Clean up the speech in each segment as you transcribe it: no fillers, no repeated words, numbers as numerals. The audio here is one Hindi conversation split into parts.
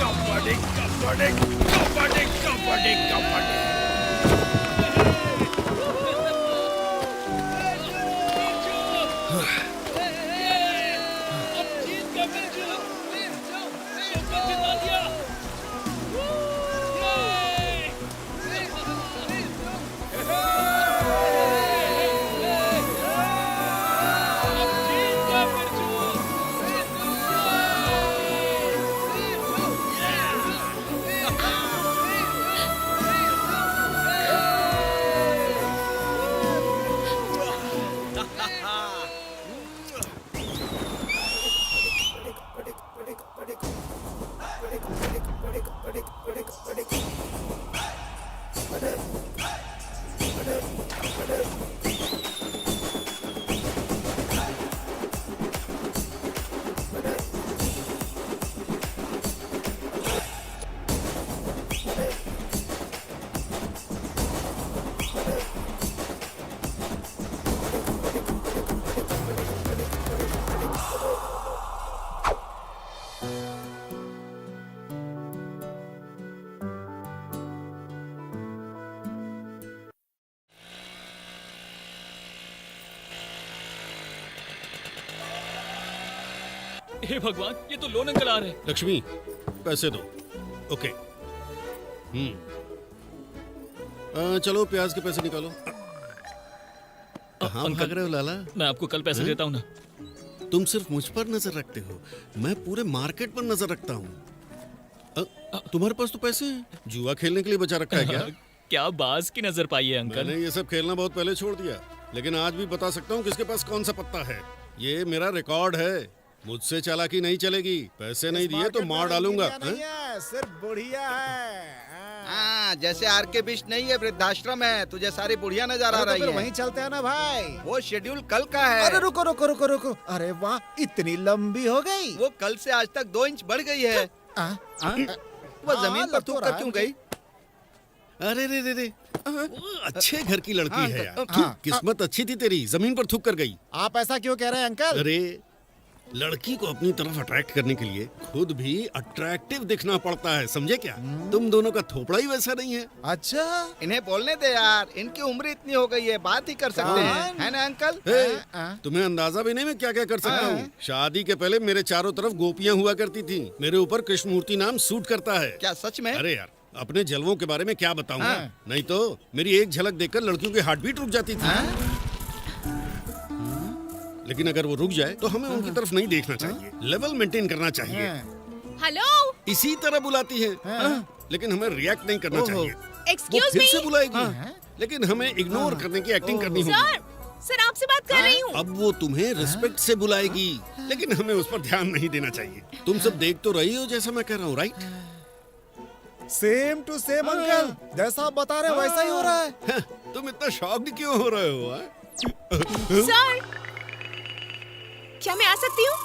कबड्डी कबड्डी कबड्डी कबड्डी कबड्डी। हे भगवान, ये तो लोन अंकल आ रहे हैं। लक्ष्मी पैसे दो। ओके चलो प्याज के पैसे निकालो। कहाँ भाग रहे हो लाला? मैं आपको कल पैसे देता हूँ ना। तुम सिर्फ मुझ पर नजर रखते हो, मैं पूरे मार्केट पर नजर रखता हूँ। तुम्हारे पास तो पैसे हैं, जुआ खेलने के लिए बचा रखा है क्या? क्या बाज की नजर पाई है अंकल। मैंने ये सब खेलना बहुत पहले छोड़ दिया, लेकिन आज भी बता सकता हूँ किसके पास कौन सा पत्ता है। ये मेरा रिकॉर्ड है, मुझसे चालाकी नहीं चलेगी। पैसे नहीं दिए तो मार डालूंगा। सिर्फ बुढ़िया है। हाँ, जैसे आर के बिस्ट नहीं है, वृद्धाश्रम है, तुझे सारी बुढ़िया नजर आ रही है। वहीं चलते हैं ना भाई। वो शेड्यूल कल का है। अरे रुको रुको रुको रुको, अरे वाह, इतनी लंबी हो गई। वो कल से आज तक 2 इंच बढ़ गई है। वो जमीन पर थूक कर क्यों गई? अरे रे रे रे, अच्छे घर की लड़की है यार। किस्मत अच्छी थी तेरी, जमीन पर थूक कर गई। आप ऐसा क्यों कह रहे हैं अंकल? अरे लड़की को अपनी तरफ अट्रैक्ट करने के लिए खुद भी अट्रैक्टिव दिखना पड़ता है, समझे क्या? तुम दोनों का थोपड़ा ही वैसा नहीं है। अच्छा, इन्हें बोलने दे यार, इनकी उम्र इतनी हो गई है, बात ही कर सकते हैं, है ना अंकल? तुम्हें अंदाजा भी नहीं मैं क्या क्या कर सकता हूँ। शादी के पहले मेरे चारों तरफ गोपियाँ हुआ करती थी। मेरे ऊपर कृष्णमूर्ति नाम सूट करता है। क्या सच में? अरे यार, अपने जलवों के बारे में क्या बताऊँ? नहीं तो मेरी एक झलक देखकर लड़कियों की हार्ट बीट रुक जाती थी। लेकिन अगर वो रुक जाए तो हमें उनकी तरफ नहीं देखना चाहिए, लेवल मेंटेन करना चाहिए। हेलो, इसी तरह बुलाती है, लेकिन हमें रिएक्ट नहीं करना चाहिए। वो एक्सक्यूज फिर मी। से बुलाएगी, लेकिन हमें इग्नोर करने की एक्टिंग करनी होगी। सर आपसे बात कर रही हूँ। अब वो तुम्हें रिस्पेक्ट से बुलाएगी, लेकिन हमें उस पर ध्यान नहीं देना चाहिए। तुम सब देख तो रही हो जैसा मैं कह रहा हूँ, right? Same to same uncle, जैसा आप बता रहे हो वैसा ही हो रहा है। तुम इतना शॉक्ड क्यों हो रहे हो? सर, क्या मैं आ सकती हूँ?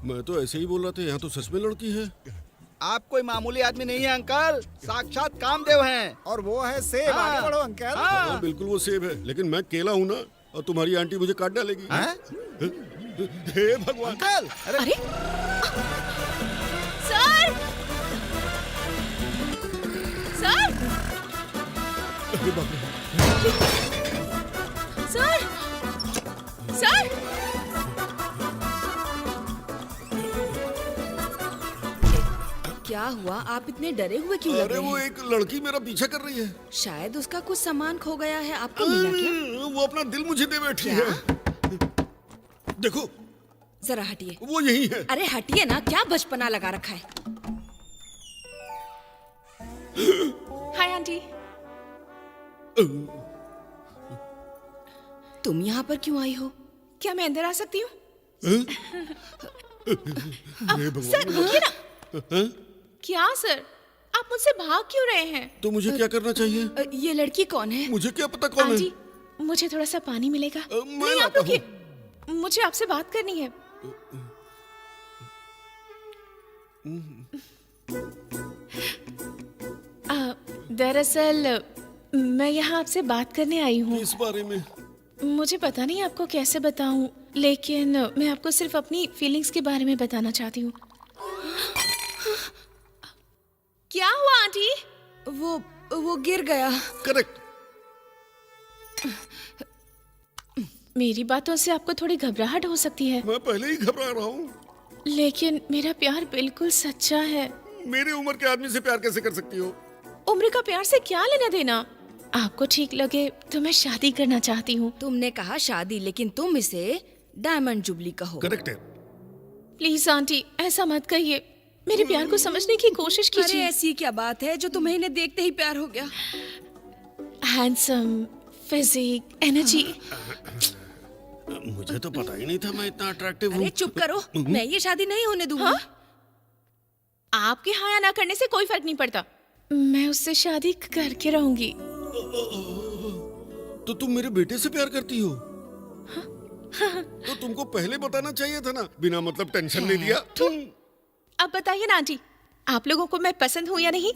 मैं तो ऐसे ही बोल रहा था, यहाँ तो सच में लड़की है। आप कोई मामूली आदमी नहीं है अंकल, साक्षात कामदेव हैं। और वो है सेब। आगे बढ़ो अंकल। हाँ, बिल्कुल वो सेब है, लेकिन मैं केला हूँ ना, और तुम्हारी आंटी मुझे काट डालेगी। हे भगवान। अंकल, अरे सर, सर, सर, सर, क्या हुआ? आप इतने डरे हुए क्यों लग अरे रहे वो हैं? एक लड़की मेरा पीछा कर रही है। शायद उसका कुछ सामान खो गया है, आपको मिला क्या? वो अपना दिल मुझे दे बैठी क्या? है। देखो, जरा हटिए। वो यही है। अरे हटिए ना, क्या बचपना लगा रखा है। Hi aunty. तुम यहाँ पर क्यों आई हो? क्या मैं अंदर आ सकती हूँ? सर रुकिए ना। क्या सर, आप मुझसे भाग क्यों रहे हैं? तो मुझे क्या करना चाहिए? ये लड़की कौन है? मुझे क्या पता कौन है? आंटी, मुझे थोड़ा सा पानी मिलेगा? मैं नहीं, आप लाता हूँ। रुकिए, मुझे आपसे बात करनी है। दरअसल मैं यहाँ आपसे बात करने आई हूँ। इस बारे में मुझे पता नहीं आपको कैसे बताऊँ, लेकिन मैं आपको सिर्फ अपनी फीलिंग्स के बारे में बताना चाहती हूँ। क्या हुआ आंटी? वो गिर गया। करेक्ट। मेरी बातों से आपको थोड़ी घबराहट हो सकती है, मैं पहले ही घबरा रहा हूँ। लेकिन मेरा प्यार बिल्कुल सच्चा है। मेरी उम्र के आदमी से प्यार कैसे कर सकती हो? उम्र का प्यार से क्या लेना देना? आपको ठीक लगे तो मैं शादी करना चाहती हूँ। तुमने कहा शादी, लेकिन तुम इसे डायमंड जुबली कहो। करेक्ट है। प्लीज आंटी, ऐसा मत कहिए। मेरे प्यार को समझने की कोशिश अरे कीजिए। ऐसी क्या बात है जो तुम्हें इन्हें देखते ही प्यार हो गया? Handsome, physique, energy. मुझे तो पता ही नहीं था मैं इतना अट्रैक्टिव हूँ। अरे चुप करो, मैं ये शादी नहीं होने दूंगी। आपके हाँ या ना करने से कोई फर्क नहीं पड़ता। मैं उससे शादी करके रहूंगी। तो तुम मेरे बेटे से प्यार करती हो? तो तुमको पहले बताना चाहिए था ना, बिना मतलब टेंशन नहीं दिया। अब बताइए ना आंटी, आप लोगों को मैं पसंद हूँ या नहीं?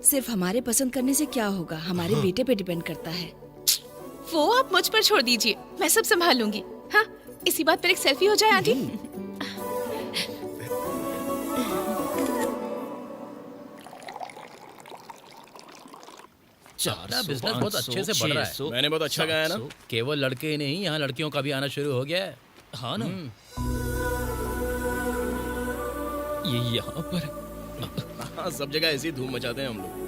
सिर्फ हमारे पसंद करने से क्या होगा, हमारे बेटे पे डिपेंड करता है। वो आप मुझ पर छोड़ दीजिए, मैं सब संभाल लूंगी। हाँ, इसी बात पर एक सेल्फी हो जाए आंटी। हमारा बिजनेस बहुत अच्छे से बढ़ रहा है। मैंने बहुत अच्छा गाया ना। केवल लड़के ही नहीं, यहाँ लड़कियों का भी आना शुरू हो गया है। हाँ ना, ये यहाँ पर हाँ, सब जगह ऐसी धूम मचाते हैं हम लोग।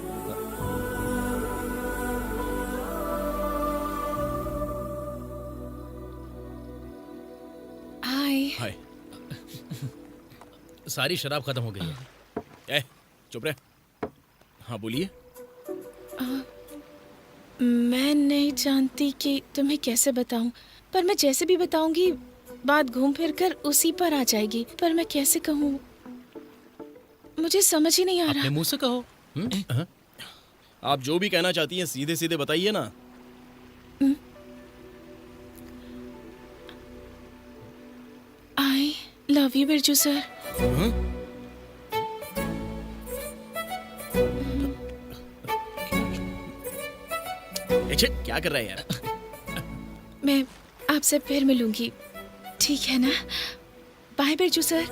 हाय। सारी शराब खत्म हो गई है। ए, चुप रहे। हाँ बोलिए। मैं नहीं जानती कि तुम्हें कैसे बताऊं, पर मैं जैसे भी बताऊंगी बात घूम फिर कर उसी पर आ जाएगी। पर मैं कैसे कहूं, मुझे समझ ही नहीं आ अपने रहा। मुंह से कहो। आप जो भी कहना चाहती हैं सीधे सीधे बताइए ना। आई लव यू बिरजू सर। क्या कर रहे हैं यार? मैं आपसे फिर मिलूंगी, ठीक है ना? Bye Birju sir.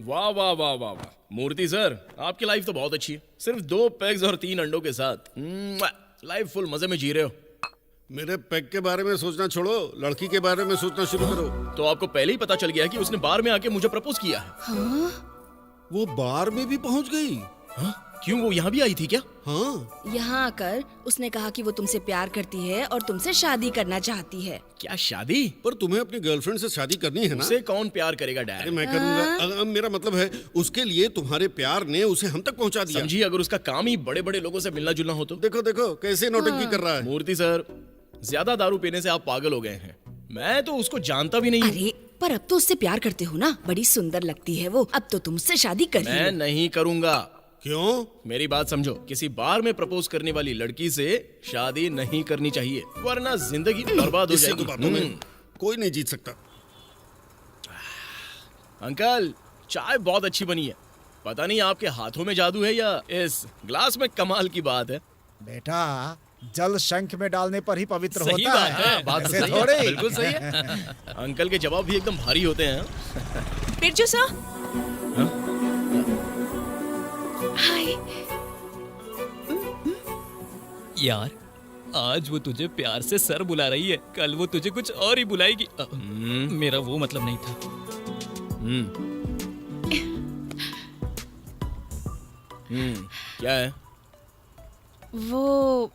वाह वाह वाह वाह वाह, मूर्ति सर आपकी लाइफ तो बहुत अच्छी है। सिर्फ 2 पेग्स और 3 अंडों के साथ लाइफ फुल मजे में जी रहे हो। मेरे पैक के बारे में सोचना छोड़ो, लड़की के बारे में सोचना शुरू करो। तो आपको पहले ही पता चल गया कि उसने बार में आके मुझे प्रपोज किया है। वो बार में भी पहुंच गई? हाँ? क्यों, वो यहाँ भी आई थी क्या? हाँ। यहाँ आकर उसने कहा कि वो तुमसे प्यार करती है और तुमसे शादी करना चाहती है। क्या शादी? पर तुम्हें अपनी गर्लफ्रेंड से शादी करनी है ना? उसे कौन प्यार करेगा डैड? अरे मैं करूंगा। मेरा मतलब है उसके लिए तुम्हारे प्यार ने उसे हम तक पहुंचा दिया। समझिए, अगर उसका काम ही बड़े बड़े लोगों से मिलना जुलना हो तो। देखो देखो कैसे नौटंकी कर रहा है। मूर्ति सर, ज्यादा दारू पीने से आप पागल हो गए हैं। मैं तो उसको जानता भी नहीं हूँ। अरे पर अब तो उससे प्यार करते हो ना, बड़ी सुंदर लगती है वो। अब तो तुमसे शादी कर मैं नहीं करूंगा। क्यों? मेरी बात समझो, किसी बार में प्रपोज करने वाली लड़की से शादी नहीं करनी चाहिए, वरना जिंदगी बर्बाद हो इससे जाएगी। तो बातों में कोई नहीं जीत सकता। अंकल, चाय बहुत अच्छी बनी है। पता नहीं आपके हाथों में जादू है या इस ग्लास में कमाल की बात है। बेटा, जल शंख में डालने पर ही पवित्र सही होता बात है। बात तो ऐसे सही है, थोड़े। बिल्कुल सही है। अंकल के जवाब भी एकदम भारी होते हैं। बिरजू सर। हाय। यार, आज वो तुझे प्यार से सर बुला रही है, कल वो तुझे कुछ और ही बुलाएगी। मेरा वो मतलब नहीं था। क्या है? वो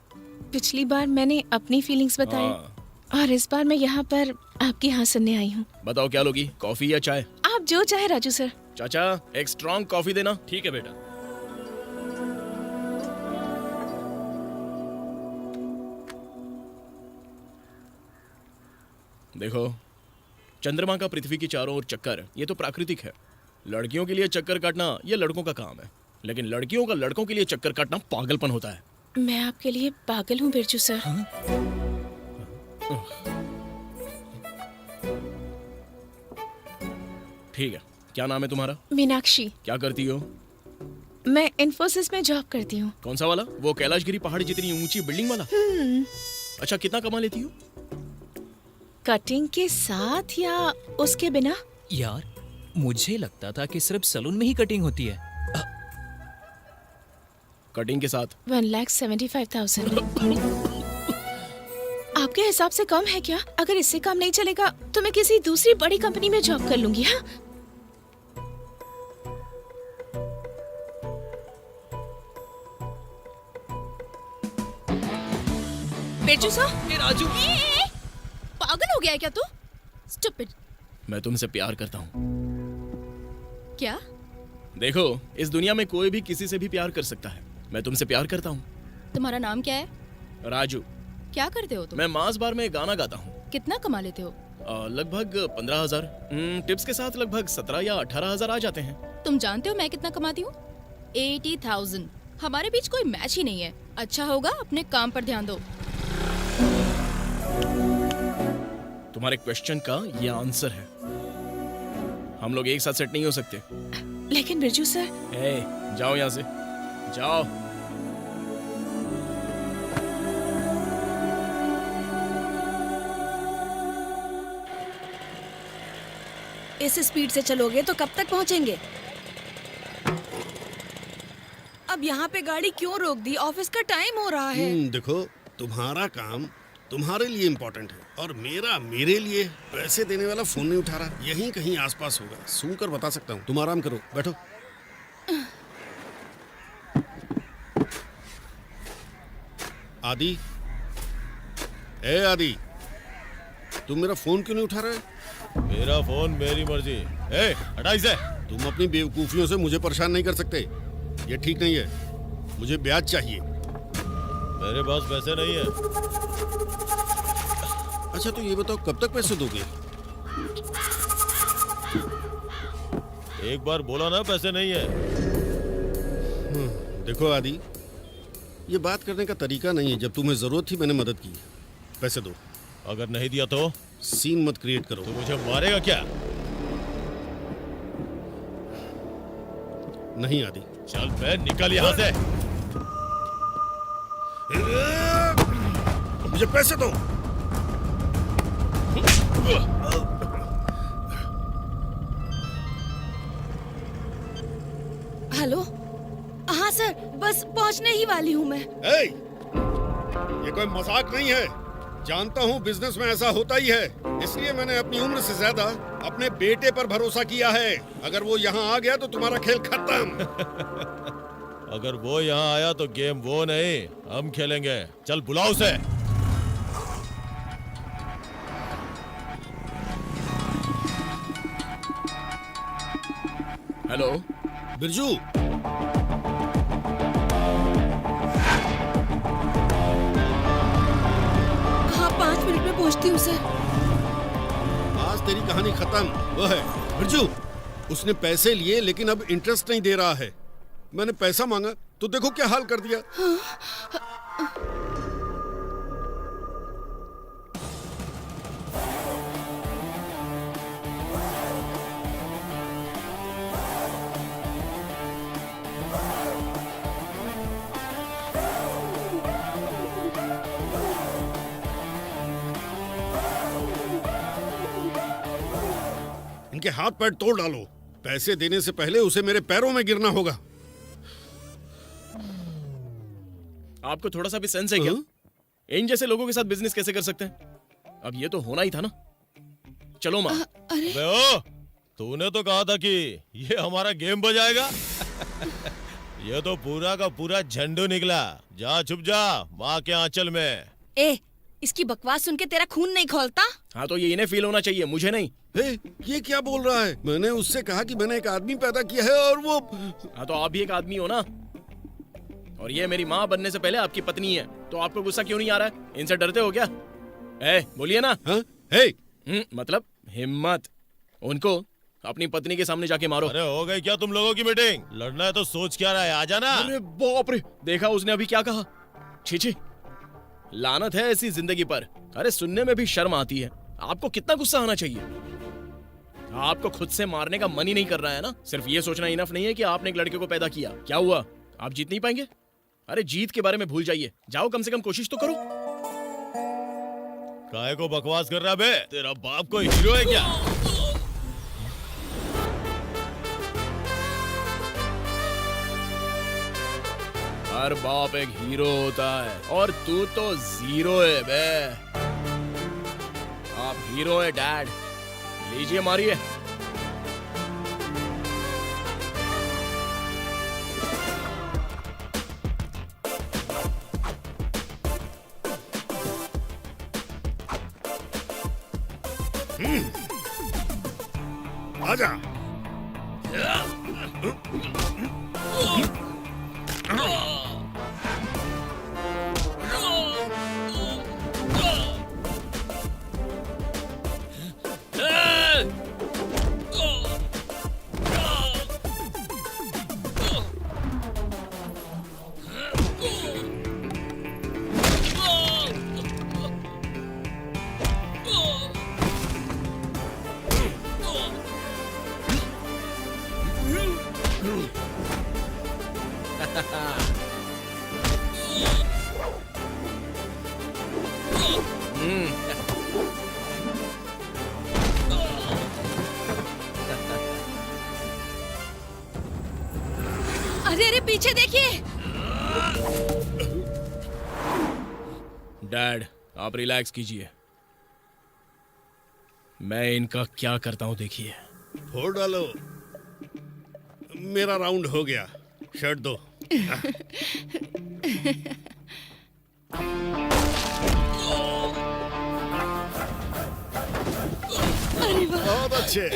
पिछली बार मैंने अपनी फीलिंग्स बताई और इस बार मैं यहाँ पर आपकी हाँ सुनने आई हूँ। बताओ क्या लोगी, कॉफी या चाय? आप जो चाहे राजू सर। चाचा, एक स्ट्रॉन्ग कॉफी देना। ठीक है बेटा। देखो, चंद्रमा का पृथ्वी की चारों ओर चक्कर, ये तो प्राकृतिक है। लड़कियों के लिए चक्कर काटना ये लड़कों का काम है, लेकिन लड़कियों का लड़कों के लिए चक्कर काटना पागलपन होता है। मैं आपके लिए पागल हूँ बिरजू सर। ठीक है, क्या नाम है तुम्हारा? मीनाक्षी। क्या करती हो? मैं इन्फोसिस में जॉब करती हूँ। कौन सा वाला? वो कैलाशगिरी पहाड़ी जितनी ऊंची बिल्डिंग वाला? अच्छा, कितना कमा लेती हो? कटिंग के साथ या उसके बिना? यार मुझे लगता था कि सिर्फ सलून में ही कटिंग होती है। कटिंग के साथ 1,75,000। आपके हिसाब से कम है क्या? अगर इससे कम नहीं चलेगा तो मैं किसी दूसरी बड़ी कंपनी में जॉब कर लूंगी। हाँ, बिरजू सा, राजू, पागल हो गया है क्या तू? स्टूपिड। मैं तुमसे प्यार करता हूँ। क्या? देखो, इस दुनिया में कोई भी किसी से भी प्यार कर सकता है। मैं तुमसे प्यार करता हूँ। तुम्हारा नाम क्या है? राजू। क्या करते हो तुम? मैं मास बार में गाना गाता हूँ। कितना कमा लेते हो? लगभग 15,000। टिप्स के साथ लगभग 17 या 18,000 आ जाते हैं। तुम जानते हो मैं कितना कमाती हूँ? 80,000। हमारे बीच कोई मैच ही नहीं है। अच्छा होगा अपने काम पर ध्यान दो। तुम्हारे क्वेश्चन का ये आंसर है। हम लोग एक साथ सेट नहीं हो सकते। लेकिन बिरजू सर। जाओ यहाँ से, जाओ। इस स्पीड से चलोगे तो कब तक पहुंचेंगे? अब यहाँ पे गाड़ी क्यों रोक दी? ऑफिस का टाइम हो रहा है। देखो, तुम्हारा काम तुम्हारे लिए इम्पोर्टेंट है और मेरा मेरे लिए। पैसे देने वाला फोन नहीं उठा रहा। यहीं कहीं आसपास होगा, सूंघकर बता सकता हूँ। तुम आराम करो, बैठो। आदि, ए आदि, तुम मेरा फोन क्यों नहीं उठा रहे? मेरा फोन मेरी मर्जी। हटा इसे। तुम अपनी बेवकूफियों से मुझे परेशान नहीं कर सकते। ये ठीक नहीं है। मुझे ब्याज चाहिए। मेरे पास पैसे नहीं है। अच्छा, तो ये बताओ कब तक पैसे दोगे? एक बार बोला ना पैसे नहीं है। देखो आदि, ये बात करने का तरीका नहीं है। जब तुम्हें जरूरत थी मैंने मदद की। पैसे दो। अगर नहीं दिया तो? सीन मत क्रिएट करो। तो मुझे मारेगा क्या? नहीं आदि। चल बे, निकल यहाँ से। मुझे पैसे दो। हेलो। हाँ सर, बस पहुंचने ही वाली हूँ मैं। ये कोई मजाक नहीं है। जानता हूँ बिजनेस में ऐसा होता ही है, इसलिए मैंने अपनी उम्र से ज्यादा अपने बेटे पर भरोसा किया है। अगर वो यहाँ आ गया तो तुम्हारा खेल खत्म। अगर वो यहाँ आया तो गेम वो नहीं हम खेलेंगे। चल बुलाओ उसे। हेलो बिरजू। हाँ, 5 मिनट में पहुंचती हूँ सर। आज तेरी कहानी खत्म। वो है बिरजू, उसने पैसे लिए लेकिन अब इंटरेस्ट नहीं दे रहा है। मैंने पैसा मांगा तो देखो क्या हाल कर दिया। इनके हाथ पैर तोड़ डालो। पैसे देने से पहले उसे मेरे पैरों में गिरना होगा। आपको थोड़ा सा भी सेंस है क्या? इन जैसे लोगों के साथ बिजनेस कैसे कर सकते हैं? अब ये तो होना ही था ना। चलो माँ। बे ओ, तूने तो कहा था कि ये हमारा गेम बजाएगा। ये तो पूरा का पूरा झंडू निकला। जा छुप जा माँ के आंचल में। इसकी बकवास सुन के तेरा खून नहीं खौलता? हाँ, तो ये इन्हें फील होना चाहिए, मुझे नहीं। ये क्या बोल रहा है? मैंने उससे कहा कि मैंने एक आदमी पैदा किया है और वो। हाँ, तो आप भी एक आदमी हो ना। और ये मेरी माँ बनने से पहले आपकी पत्नी है, तो आपको गुस्सा क्यों नहीं आ रहा है? इनसे डरते हो क्या? बोलिए ना। हाँ? मतलब हिम्मत। उनको अपनी पत्नी के सामने जाके मारो। अरे हो गई क्या तुम लोगों की मीटिंग? लड़ना है तो सोच क्या रहा है, आ जाना। अरे बाप रे, देखा उसने अभी क्या कहा? छी, लानत है ऐसी जिंदगी पर। अरे सुनने में भी शर्म आती है। आपको कितना गुस्सा आना चाहिए। आपको खुद से मारने का मन ही नहीं कर रहा है ना? सिर्फ ये सोचना इनफ नहीं है कि आपने एक लड़के को पैदा किया। क्या हुआ, आप जीत नहीं पाएंगे? अरे जीत के बारे में भूल जाइए, जाओ कम से कम कोशिश तो करो। काहे को बकवास कर रहा बे? तेरा बाप कोई हीरो है क्या? हर बाप एक हीरो होता है और तू तो जीरो है बे। आप हीरो है डैड। लीजिए मारिए। आजा। अरे अरे पीछे देखिए। डैड आप रिलैक्स कीजिए, मैं इनका क्या करता हूं देखिए। फोड़ डालो। मेरा राउंड हो गया, शर्ट दो। बहुत अच्छे।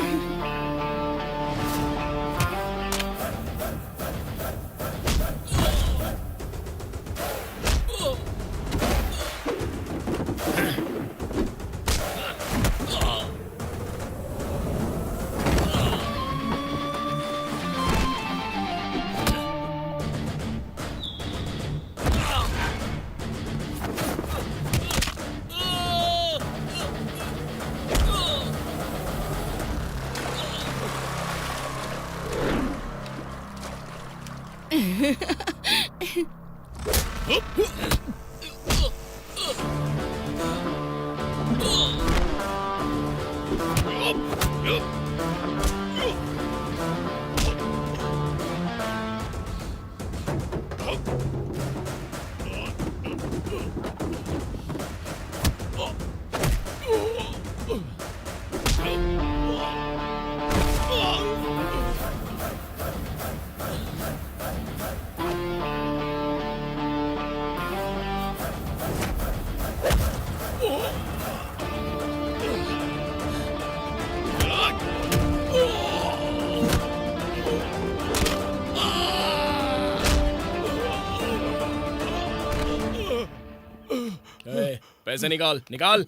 पैसे निकाल निकाल।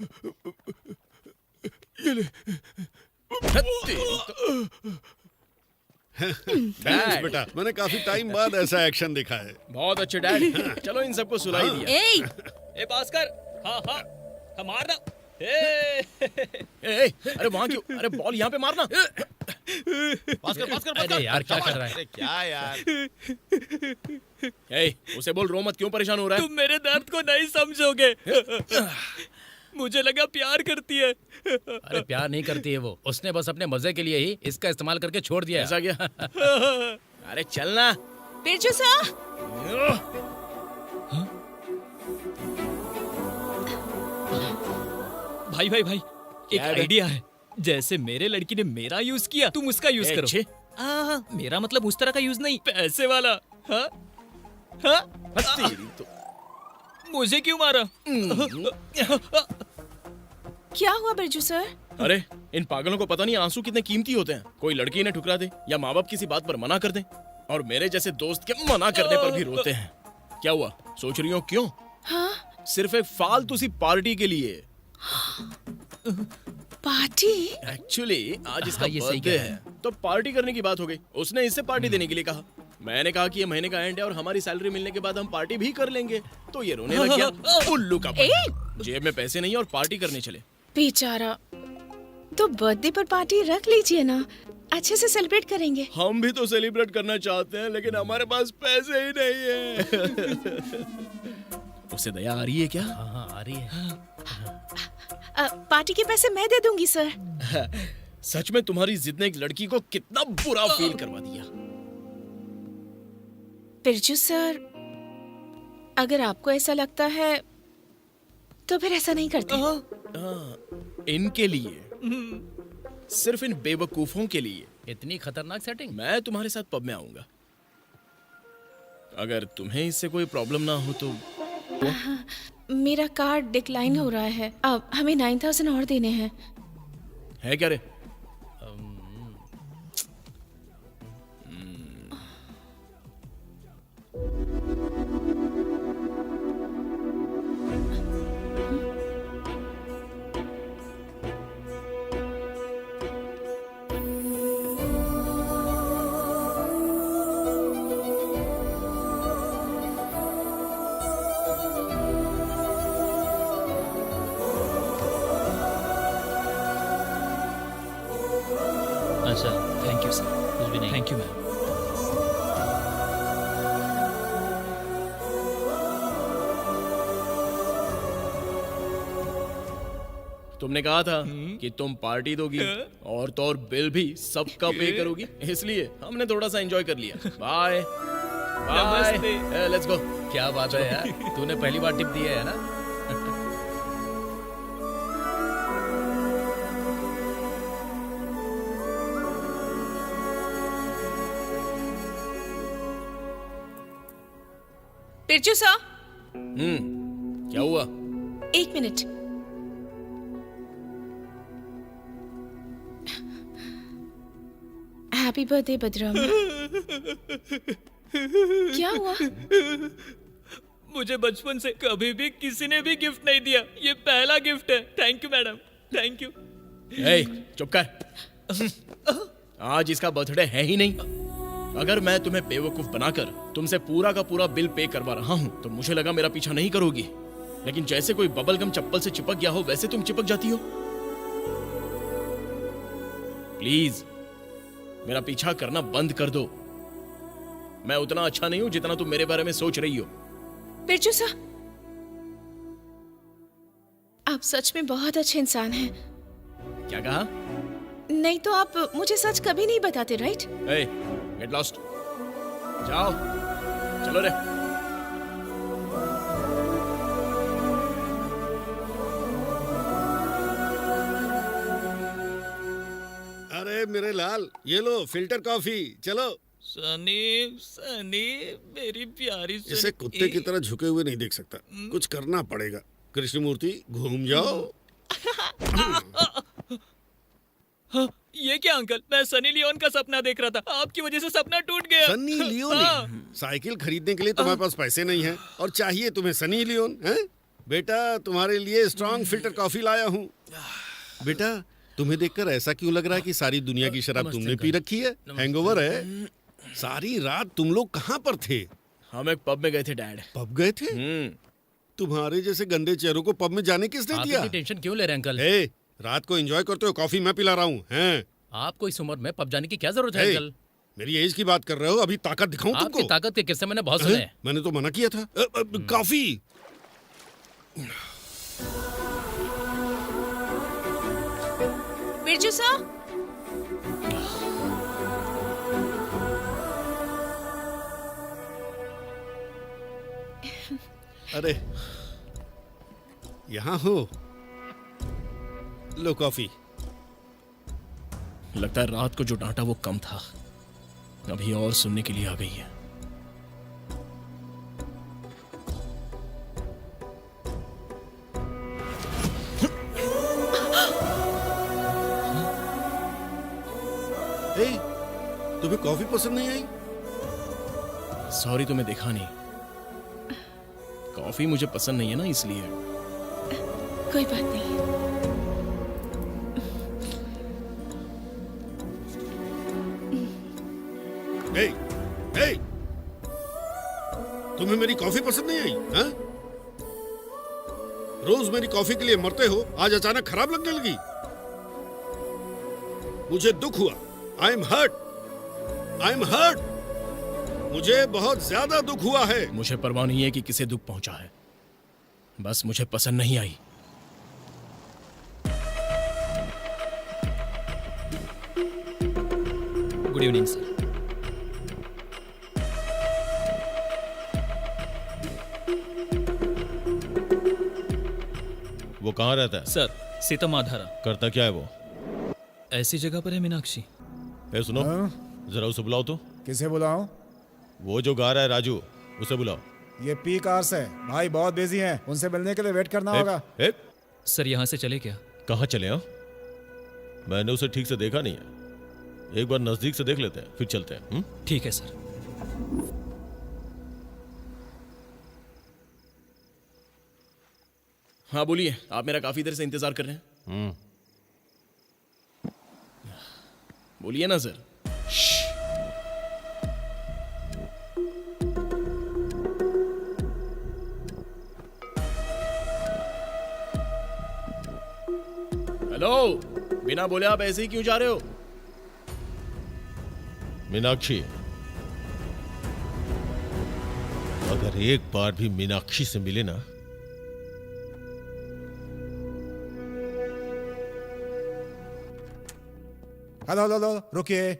थैंक्स बेटा, मैंने काफी टाइम बाद ऐसा एक्शन देखा है। बहुत अच्छे डैड। चलो इन सबको सुला ही दिया। ए भास्कर, हाँ हाँ मारना। अरे वहां क्यों? अरे बॉल यहाँ पे मारना। भास्कर अरे यार क्या कर रहा है? अरे क्या यार? उसे बोल रो मत, क्यों परेशान हो रहा है? तुम मेरे दर्द को नहीं समझोगे। मुझे लगा प्यार करती है। अरे प्यार नहीं करती है वो, उसने बस अपने मजे के लिए ही इसका इस्तेमाल करके छोड़ दिया। ऐसा क्या? अरे चलना। बिरजू सर, भाई भाई भाई, एक आइडिया है। जैसे मेरे लड़की ने मेरा यूज किया, तुम उसका यूज करो। मेरा मतलब उस तरह का यूज नहीं, पैसे वाला। हाँ हाँ, तो मुझे क्यों मारा? क्या हुआ बिरजू सर? अरे इन पागलों को पता नहीं आंसू कितने कीमती होते हैं। कोई लड़की इन्हें ठुकरा दे या माँ बाप किसी बात पर मना कर दे, और मेरे जैसे दोस्त के मना करने पर भी रोते हैं। क्या हुआ, सोच रही हो क्यों? हाँ? सिर्फ एक फालतू सी पार्टी के लिए। पार्टी? एक्चुअली आज इसका ये सही बर्थडे कह रहा है, तो पार्टी करने की बात हो गई। उसने इससे पार्टी देने के लिए कहा। मैंने कहा कि ये महीने का एंड है और हमारी सैलरी मिलने के बाद हम पार्टी भी कर लेंगे। तो ये रोने लग गया। उल्लू का बच्चा। जेब में पैसे नहीं और पार्टी करने चले। बेचारा। तो बर्थडे पर पार्टी रख लीजिए ना, अच्छे से सेलिब्रेट करेंगे। हम भी तो सेलिब्रेट करना चाहते हैं लेकिन हमारे पास पैसे ही नहीं है। उसे दया आ रही है क्या? हाँ आ रही है। पार्टी के पैसे मैं दे दूंगी सर। सच में तुम्हारी जिद ने एक लड़की को कितना बुरा फील करवा दिया। पिरजू सर, अगर आपको ऐसा लगता है तो फिर ऐसा नहीं करते। इनके लिए, सिर्फ इन बेवकूफों के लिए इतनी खतरनाक सेटिंग। मैं तुम्हारे साथ पब में आऊंगा। अगर तुम्हें इससे कोई प्रॉब्लम ना हो तो। मेरा कार्ड डिक्लाइन हो रहा है, अब हमें 9,000 और देने हैं। है क्या रे? अच्छा, थैंक यू सर। कुछ भी नहीं। Thank you ma'am. तुमने कहा था कि तुम पार्टी दोगी और तो और बिल भी सबका पे करोगी, इसलिए हमने थोड़ा सा एंजॉय कर लिया। Bye bye, let's go. क्या बात है यार, तूने पहली बार टिप दिया है ना? पिरजू सर, क्या हुआ? 1 मिनट। Happy birthday बदराम। क्या हुआ? मुझे बचपन से कभी भी किसी ने भी गिफ्ट नहीं दिया, ये पहला गिफ्ट है। Thank you madam, thank you. ए, चुप कर। आज इसका बर्थडे है ही नहीं। अगर मैं तुम्हें बेवकूफ बनाकर तुमसे पूरा का पूरा बिल पे करवा रहा हूं तो मुझे लगा मेरा पीछा नहीं करोगी, लेकिन जैसे कोई बबल गम चप्पल से चिपक गया हो वैसे तुम चिपक जाती हो। प्लीज मेरा पीछा करना बंद कर दो। मैं उतना अच्छा नहीं हूं जितना तुम मेरे बारे में सोच रही हो। पिरजू सर, आप सच में बहुत अच्छे इंसान हैं। क्या कहा? नहीं तो आप मुझे सच कभी नहीं बताते, राइट? ए, गेट लॉस्ट। जाओ, चलो रे। अरे मेरे लाल, ये लो फिल्टर कॉफी, चलो। सनी, सनी, मेरी प्यारी सनी। इसे कुत्ते की तरह झुके हुए नहीं देख सकता, कुछ करना पड़ेगा। कृष्णमूर्ति, घूम जाओ। हाँ, ये क्या अंकल, मैं सनी लियोन का सपना देख रहा था, आपकी वजह से सपना टूट गया। Sunny Leone? साइकिल खरीदने के लिए तुम्हारे पास पैसे नहीं हैं और चाहिए तुम्हें सनी लियोन, हैं? बेटा, तुम्हारे लिए स्ट्रॉन्ग फिल्टर कॉफी लाया हूँ। बेटा, तुम्हें देखकर ऐसा क्यों लग रहा है कि सारी दुनिया की शराब तुमने पी रखी है? हैंगओवर है? सारी रात तुम लोग कहाँ पर थे? हम एक पब में गए थे डैड। पब गए थे? तुम्हारे जैसे गंदे चेहरों को पब में जाने किसने दिया? आप टेंशन क्यों ले रहे हैं अंकल? ए, रात को एंजॉय करते हो, कॉफी मैं पिला रहा हूँ, हैं? आपको इस उम्र में पब जाने की क्या जरूरत है अंकल? मेरी एज की बात कर रहे हो? अभी ताकत दिखाऊं तुमको? आपकी ताकत के किस्से मैंने बहुत सुने हैं। मैंने तो मना किया था। कॉफी। बिरजू सर, अरे यहाँ हो, लो कॉफी। लगता है रात को जो डांटा वो कम था, अभी और सुनने के लिए आ गई है। ए, तुम्हें कॉफी पसंद नहीं आई? सॉरी, तुम्हें देखा नहीं। कॉफी मुझे पसंद नहीं है ना, इसलिए। कोई बात नहीं। ए, ए, तुम्हें मेरी कॉफी पसंद नहीं आई? हाँ? रोज मेरी कॉफी के लिए मरते हो, आज अचानक खराब लगने लगी। मुझे दुख हुआ। I am hurt. मुझे बहुत ज्यादा दुख हुआ है। मुझे परवाह नहीं है कि किसे दुख पहुंचा है, बस मुझे पसंद नहीं आई। Good evening sir. वो कहाँ रहता है? सर सीतमाधारा। करता क्या है वो? ऐसी जगह पर है मीनाक्षी। ए सुनो, जरा उसे बुलाओ तो। किसे बुलाऊं? वो जो गा रहा है राजू, उसे बुलाओ। ये पी कार्स है भाई, बहुत बिजी हैं, उनसे मिलने के लिए वेट करना होगा। सर यहाँ से चले क्या? कहाँ चले? हाँ, मैंने उसे ठीक से देखा नहीं है, एक बार नजदीक से देख लेते हैं फिर चलते हैं। ठीक है सर। हाँ बोलिए, आप मेरा काफी देर से इंतजार कर रहे हैं। बोलिए ना सर। हेलो, बिना बोले आप ऐसे ही क्यों जा रहे हो? मीनाक्षी, अगर एक बार भी मीनाक्षी से मिले ना, हेलो हेलो हेलो, रुकिए।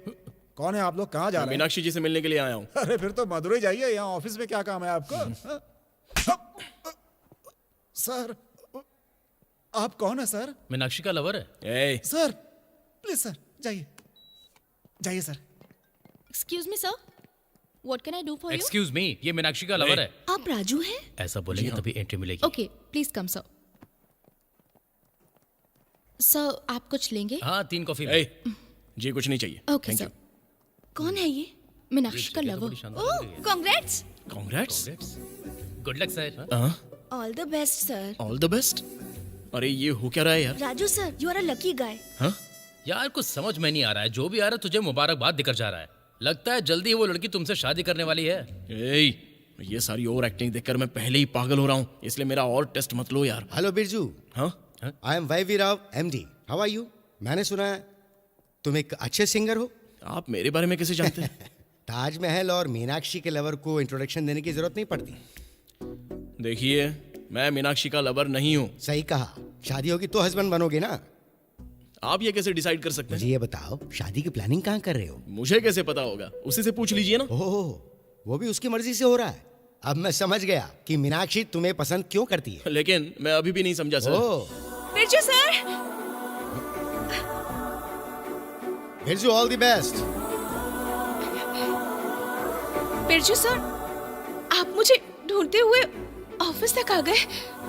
कौन है आप लोग? कहाँ जा रहे हैं? मीनाक्षी जी से मिलने के लिए आया हूँ। अरे फिर तो मदुरई जाइए, यहाँ ऑफिस में क्या काम है आपको? सर, आप कौन है सर? मीनाक्षी का लवर है। सर प्लीज सर, जाइए जाइए sir. Excuse me sir, what can I do for you? Excuse me, ये मीनाक्षी का लवर है। आप राजू हैं? ऐसा बोलेंगे तभी एंट्री मिलेगी। Okay please come sir. Sir आप कुछ लेंगे? हाँ 3 कॉफी। जी कुछ नहीं चाहिए। Okay sir. कौन है ये? मीनाक्षी का lover. Oh congrats. Congrats. Good luck sir. All the best sir. All the best. अरे ये हो क्या रहा है यार? Raju sir, you are a lucky guy. हाँ? यार कुछ समझ में नहीं आ रहा है, जो भी आ रहा है तुझे मुबारकबाद देकर जा रहा है। लगता है जल्दी ही वो लड़की तुमसे शादी करने वाली है। ये सारी ओवर एक्टिंग देखकर मैं पहले ही पागल हो रहा हूँ, इसलिए मेरा और टेस्ट मत लो यार। हेलो बिरजू। हाँ? I am YV Rao MD। How are you? मैंने सुना है तुम एक अच्छे सिंगर हो। आप मेरे बारे में कैसे जानते हैं? ताजमहल और मीनाक्षी के लवर को इंट्रोडक्शन देने की जरूरत नहीं पड़ती। देखिए, मैं मीनाक्षी का लवर नहीं हूँ। सही कहा, शादी होगी तो हस्बैंड बनोगे ना। आप ये कैसे डिसाइड कर सकते हैं? मुझे ये बताओ, शादी की प्लानिंग कहाँ कर रहे हो? मुझे कैसे पता होगा, उसी से पूछ लीजिए ना। ओह, वो भी उसकी मर्जी से हो रहा है। अब मैं समझ गया कि मीनाक्षी तुम्हें पसंद क्यों करती है। लेकिन मैं अभी भी नहीं समझा sir. Birju sir. Birju, all the best. Birju sir, आप मुझे ढूंढते हुए ऑफिस तक आ गए,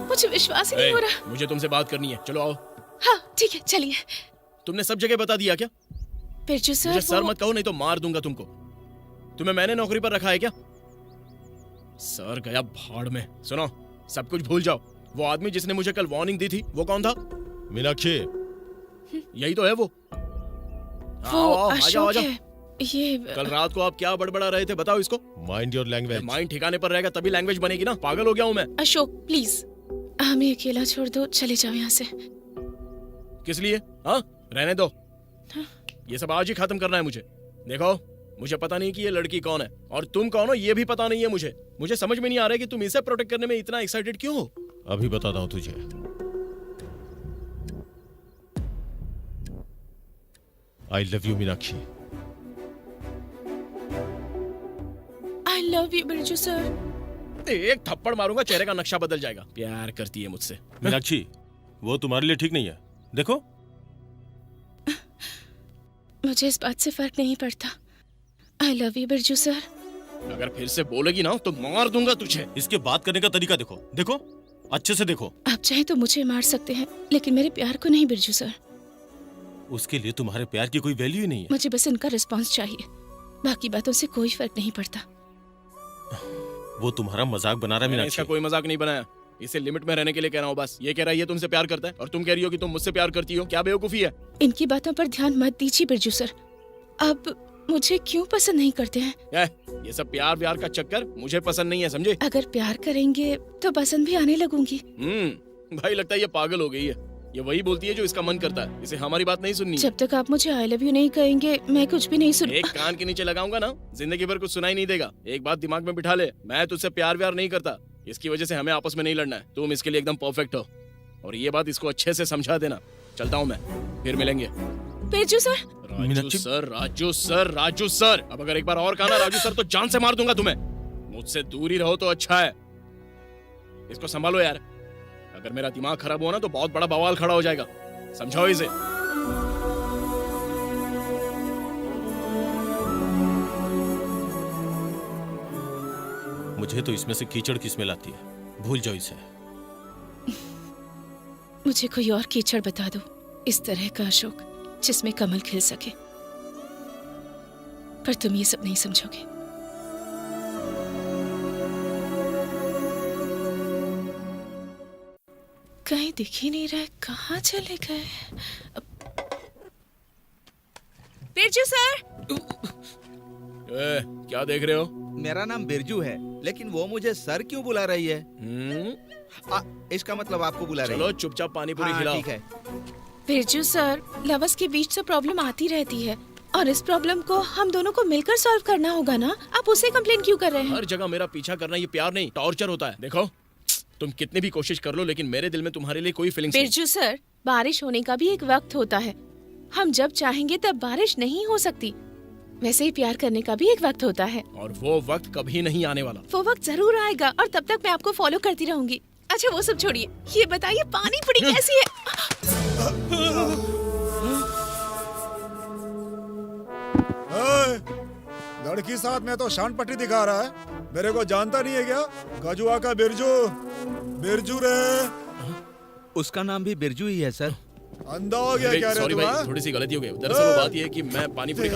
मुझे विश्वास ही नहीं हो रहा। मुझे तुमसे बात करनी है, चलो आओ। हाँ ठीक है चलिए। तुमने सब जगह बता दिया क्या? बिरजू सर, मुझे सर मत कहो, नहीं तो मार दूंगा तुमको। तुम्हें मैंने नौकरी पर रखा है क्या? सर गया भाड़ में। सुनो, सब कुछ भूल जाओ। वो आदमी जिसने मुझे कल वार्निंग दी थी, वो कौन था? मीनाक्षी। यही तो है वो। वो अशोक है। ये कल रात को आप क्या बड़बड़ा रहे थे, बताओ इसको। Mind your language. माइंड ठिकाने पर रहेगा तभी लैंग्वेज बनेगी ना। पागल हो गया हूँ मैं। अशोक प्लीज हमें अकेला छोड़ दो, चले जाओ यहाँ से। किस लिए? हाँ रहने दो। ये सब आज ही खत्म करना है मुझे। देखो, मुझे पता नहीं कि ये लड़की कौन है और तुम कौन हो ये भी पता नहीं है मुझे। मुझे समझ में नहीं आ रहा है कि तुम इसे प्रोटेक्ट करने में इतना एक्साइटेड क्यों हो। अभी बताता हूँ तुझे। आई love you Meenakshi. I love you Birju sir. एक थप्पड़ मारूंगा, चेहरे का नक्शा बदल जाएगा। प्यार करती है मुझसे। मीनाक्षी, वो तुम्हारे लिए ठीक नहीं है। देखो, मुझे इस बात से फर्क नहीं पड़ता। आई लव यू बिरजू सर। अगर फिर से बोलेगी ना तो मार दूंगा तुझे। इसके बात करने का तरीका देखो, देखो अच्छे से देखो। आप चाहे तो मुझे मार सकते हैं, लेकिन मेरे प्यार को नहीं बिरजू सर। उसके लिए तुम्हारे प्यार की कोई वैल्यू ही नहीं है। मुझे बस इनका रिस्पांस चाहिए, बाकी बातों से कोई फर्क नहीं पड़ता। वो तुम्हारा मजाक बना रहा है मीनाक्षी। इसका कोई मजाक नहीं बनाया, इसे लिमिट में रहने के लिए कह रहा हूँ बस। ये कह रहा है ये तुमसे प्यार करता है और तुम कह रही हो कि तुम मुझसे प्यार करती हो। क्या बेवकूफी है। इनकी बातों पर ध्यान मत दीजिए बिरजू सर। अब मुझे क्यों पसंद नहीं करते हैं? ये सब प्यार व्यार का चक्कर मुझे पसंद नहीं है, समझे? अगर प्यार करेंगे तो पसंद भी आने लगूंगी। भाई लगता है ये पागल हो गई है। ये वही बोलती है जो इसका मन करता है, इसे हमारी बात नहीं सुननी। जब तक आप मुझे आई लव यू नहीं कहेंगे मैं कुछ भी नहीं सुन। एक कान के नीचे लगाऊंगा ना, जिंदगी भर कुछ सुनाई नहीं देगा। एक बात दिमाग में बिठा ले, मैं तुझसे प्यार व्यार नहीं करता, इसकी वजह से हमें आपस में नहीं लड़ना है। तुम इसके लिए एकदम परफेक्ट हो, और ये बात इसको अच्छे से समझा देना। चलता हूँ मैं, फिर मिलेंगे। Birju sir. Raju sir, Raju sir, Raju sir, अब अगर एक बार और कहा ना राजू सर तो जान से मार दूंगा तुम्हें। मुझसे दूर ही रहो तो अच्छा है। इसको संभालो यार, अगर मेरा दिमाग खराब हुआ ना तो बहुत बड़ा बवाल खड़ा हो जाएगा। समझाओ इसे। मुझे तो इसमें से कीचड़ की स्मेल आती है, भूल जाओ इसे। मुझे कोई और कीचड़ बता दो, इस तरह का अशोक जिसमें कमल खिल सके, पर तुम ये सब नहीं समझोगे। कहीं दिख ही नहीं रहा, कहाँ चले गए? बिरजू सर। क्या देख रहे हो? मेरा नाम बिरजू है, लेकिन वो मुझे सर क्यों बुला रही है? इसका मतलब आपको बुला रही है। चलो चुपचाप पानी पूरी खिलाओ। ठीक है। बिरजू सर, लवर्स के बीच तो प्रॉब्लम आती रहती है, और इस प्रॉब्लम को हम दोनों को मिलकर सॉल्व करना होगा ना। आप उसे कंप्लेन क्यों कर रहे हैं? हर जगह मेरा पीछा करना ये प्यार नहीं, टॉर्चर होता है। देखो, तुम कितनी भी कोशिश कर लो, लेकिन मेरे दिल में तुम्हारे लिए कोई फीलिंग्स नहीं। बिरजू सर, बारिश होने का भी एक वक्त होता है। हम जब चाहेंगे तब बारिश नहीं हो सकती। वैसे ही प्यार करने का भी एक वक्त होता है, और वो वक्त कभी नहीं आने वाला। वो वक्त जरूर आएगा, और तब तक मैं आपको फॉलो करती रहूंगी। अच्छा वो सब छोड़िए, ये बताइए पानी पूरी कैसी है? लड़की साथ में तो शान पट्टी दिखा रहा है, मेरे को जानता नहीं है क्या? गजुआ का बिरजू, बिरजू रे। उसका नाम भी बिरजू ही है सर। अंधा हो गया क्या रे? सॉरी भाई, थोड़ी सी गलती हो गई। दरअसल वो बात ये है कि मैं पानी पूरी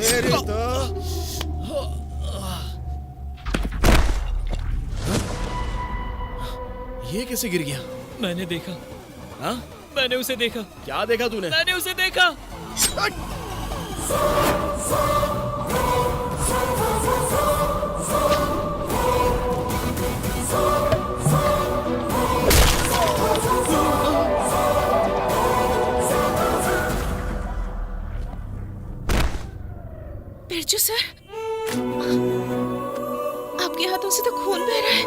ये कैसे गिर गया? मैंने देखा। हाँ? मैंने उसे देखा। क्या देखा तूने? मैंने उसे देखा। बिरजू सर, आपके हाथों से तो खून बह रहा है।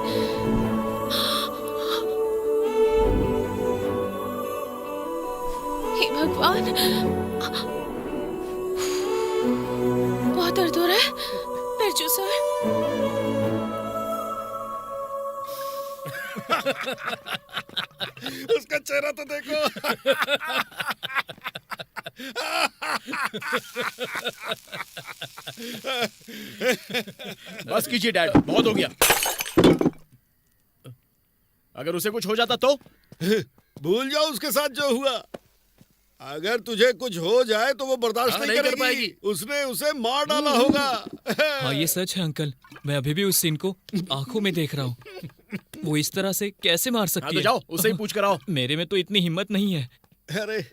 हे भगवान, बहुत दर्द हो रहा है बिरजू सर। उसका चेहरा तो देखो। बस कीजिए डैड, बहुत हो गया। अगर उसे कुछ हो जाता तो? भूल जाओ उसके साथ जो हुआ। अगर तुझे कुछ हो जाए तो वो बर्दाश्त नहीं कर पाएगी। उसने उसे मार डाला होगा। हाँ ये सच है अंकल, मैं अभी भी उस सीन को आंखों में देख रहा हूँ। वो इस तरह से कैसे मार सकती है? जाओ उसे ही पूछ कर आओ। मेरे में तो इतनी हिम्मत नहीं है। अरे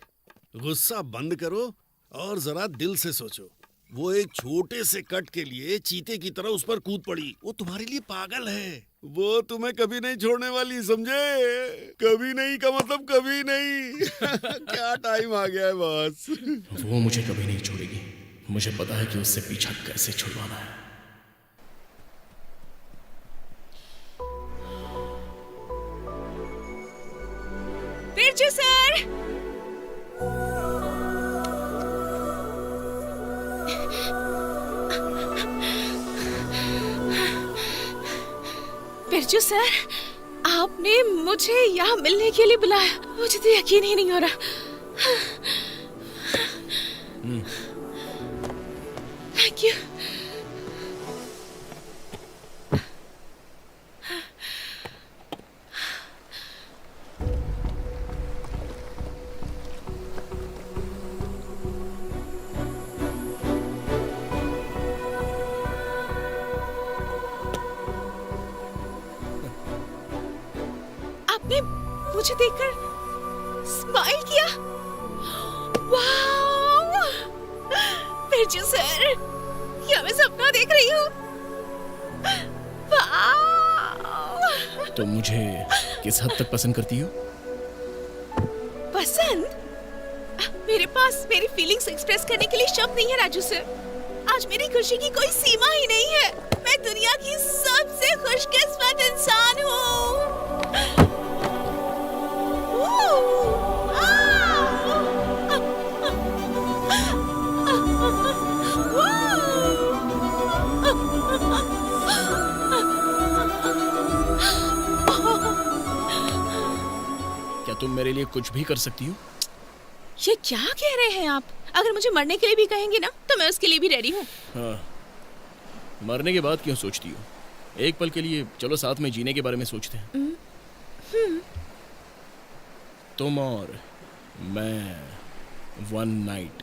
गुस्सा बंद करो और जरा दिल से सोचो। वो एक छोटे से कट के लिए चीते की तरह उस पर कूद पड़ी। वो तुम्हारे लिए पागल है। वो तुम्हें कभी नहीं छोड़ने वाली, समझे? कभी नहीं का मतलब कभी नहीं। क्या टाइम आ गया है बॉस। वो मुझे कभी नहीं छोड़ेगी। मुझे पता है कि उससे पीछा कैसे छुड़वाना है। बिरजू सर, बिरजू सर, आपने मुझे यहाँ मिलने के लिए बुलाया। मुझे तो यकीन ही नहीं हो रहा। Thank you. आपने मुझे देखकर स्माइल किया। वाह! बिरजू सर, क्या मैं सपना देख रही हूँ? वाह! तो मुझे किस हद तक पसंद करती हो? पसंद? पास मेरी फीलिंग्स एक्सप्रेस करने के लिए शब्द नहीं है राजू सर। आज मेरी खुशी की कोई सीमा ही नहीं है। मैं दुनिया की सबसे खुशकिस्मत इंसान हूँ। क्या तुम मेरे लिए कुछ भी कर सकती हो? ये क्या कह रहे हैं आप? अगर मुझे मरने के लिए भी कहेंगे ना तो मैं उसके लिए भी रेडी हूँ। हाँ, मरने के बाद क्यों सोचती हो? एक पल के लिए चलो साथ में जीने के बारे में सोचते हैं। तुम और मैं, वन नाइट।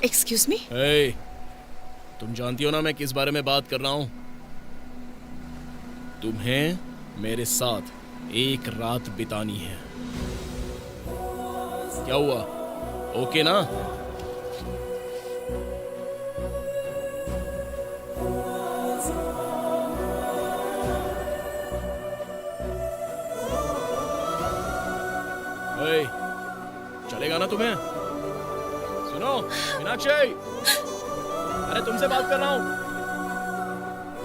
Excuse me? तुम जानती हो ना मैं किस बारे में बात कर रहा हूं? तुम्हें मेरे साथ एक रात बितानी है। क्या हुआ? ओके ना? चलेगा ना तुम्हें? सुनो मीनाक्षी, अरे तुमसे बात कर रहा हूं।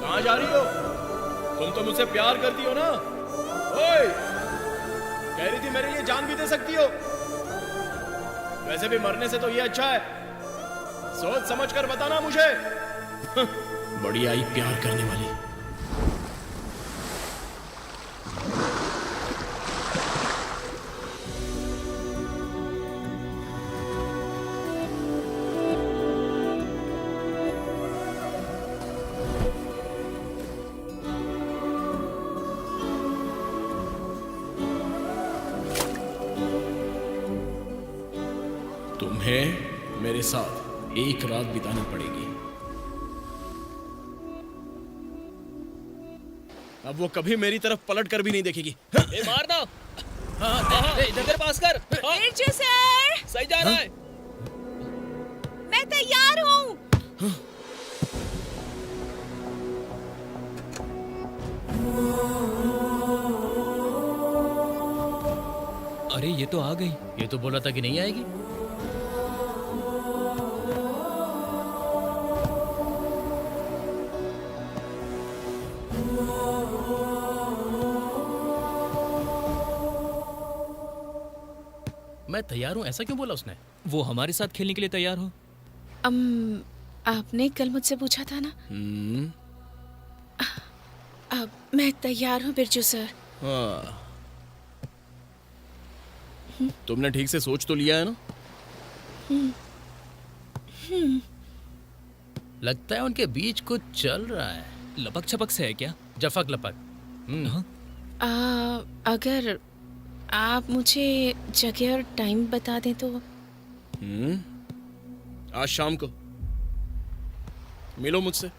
कहां जा रही हो? तुम तो मुझसे प्यार करती हो ना? ओए, कह रही थी मेरे लिए जान भी दे सकती हो। वैसे भी मरने से तो ये अच्छा है। सोच समझ कर बताना मुझे। बड़ी आई प्यार करने वाली। तुम्हें मेरे साथ एक रात बितानी पड़ेगी। अब वो कभी मेरी तरफ पलट कर भी नहीं देखेगी। मारना। इधर पास कर। बिरजू सर, सही जा रहा है। मैं तैयार हूँ। अरे ये तो आ गई। ये तो बोला था कि नहीं आएगी। मैं तैयार हूँ ऐसा क्यों बोला उसने? वो हमारे साथ खेलने के लिए तैयार हो? आपने कल मुझसे पूछा था ना। अब मैं तैयार हूँ बिरजू सर। हाँ। तुमने ठीक से सोच तो लिया है ना? लगता है उनके बीच कुछ चल रहा है। लपक छपक से है क्या? जफक लपक। अगर आप मुझे जगह और टाइम बता दें तो। आज शाम को मिलो मुझसे।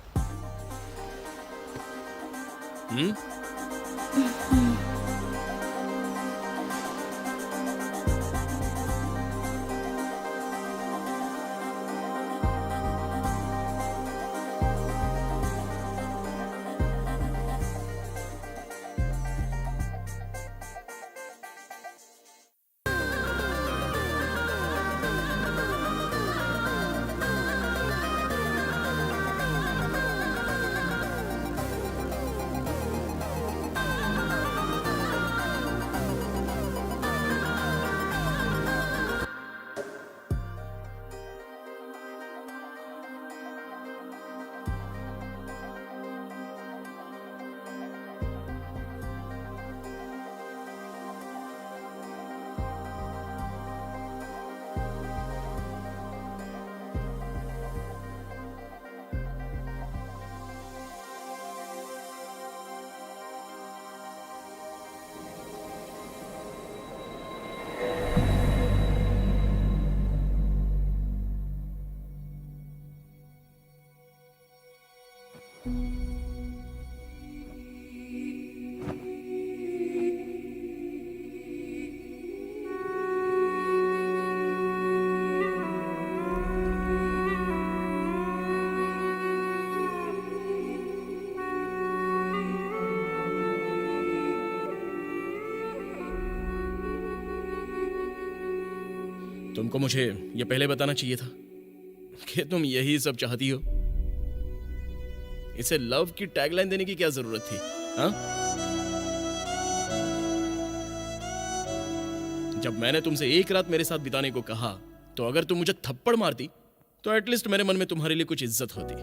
तुम तुमको मुझे ये पहले बताना चाहिए था कि तुम यही सब चाहती हो। इसे लव की टैगलाइन देने की क्या जरूरत थी? हाँ? जब मैंने तुमसे एक रात मेरे साथ बिताने को कहा तो अगर तुम मुझे थप्पड़ मारती तो एटलीस्ट मेरे मन में तुम्हारे लिए कुछ इज्जत होती।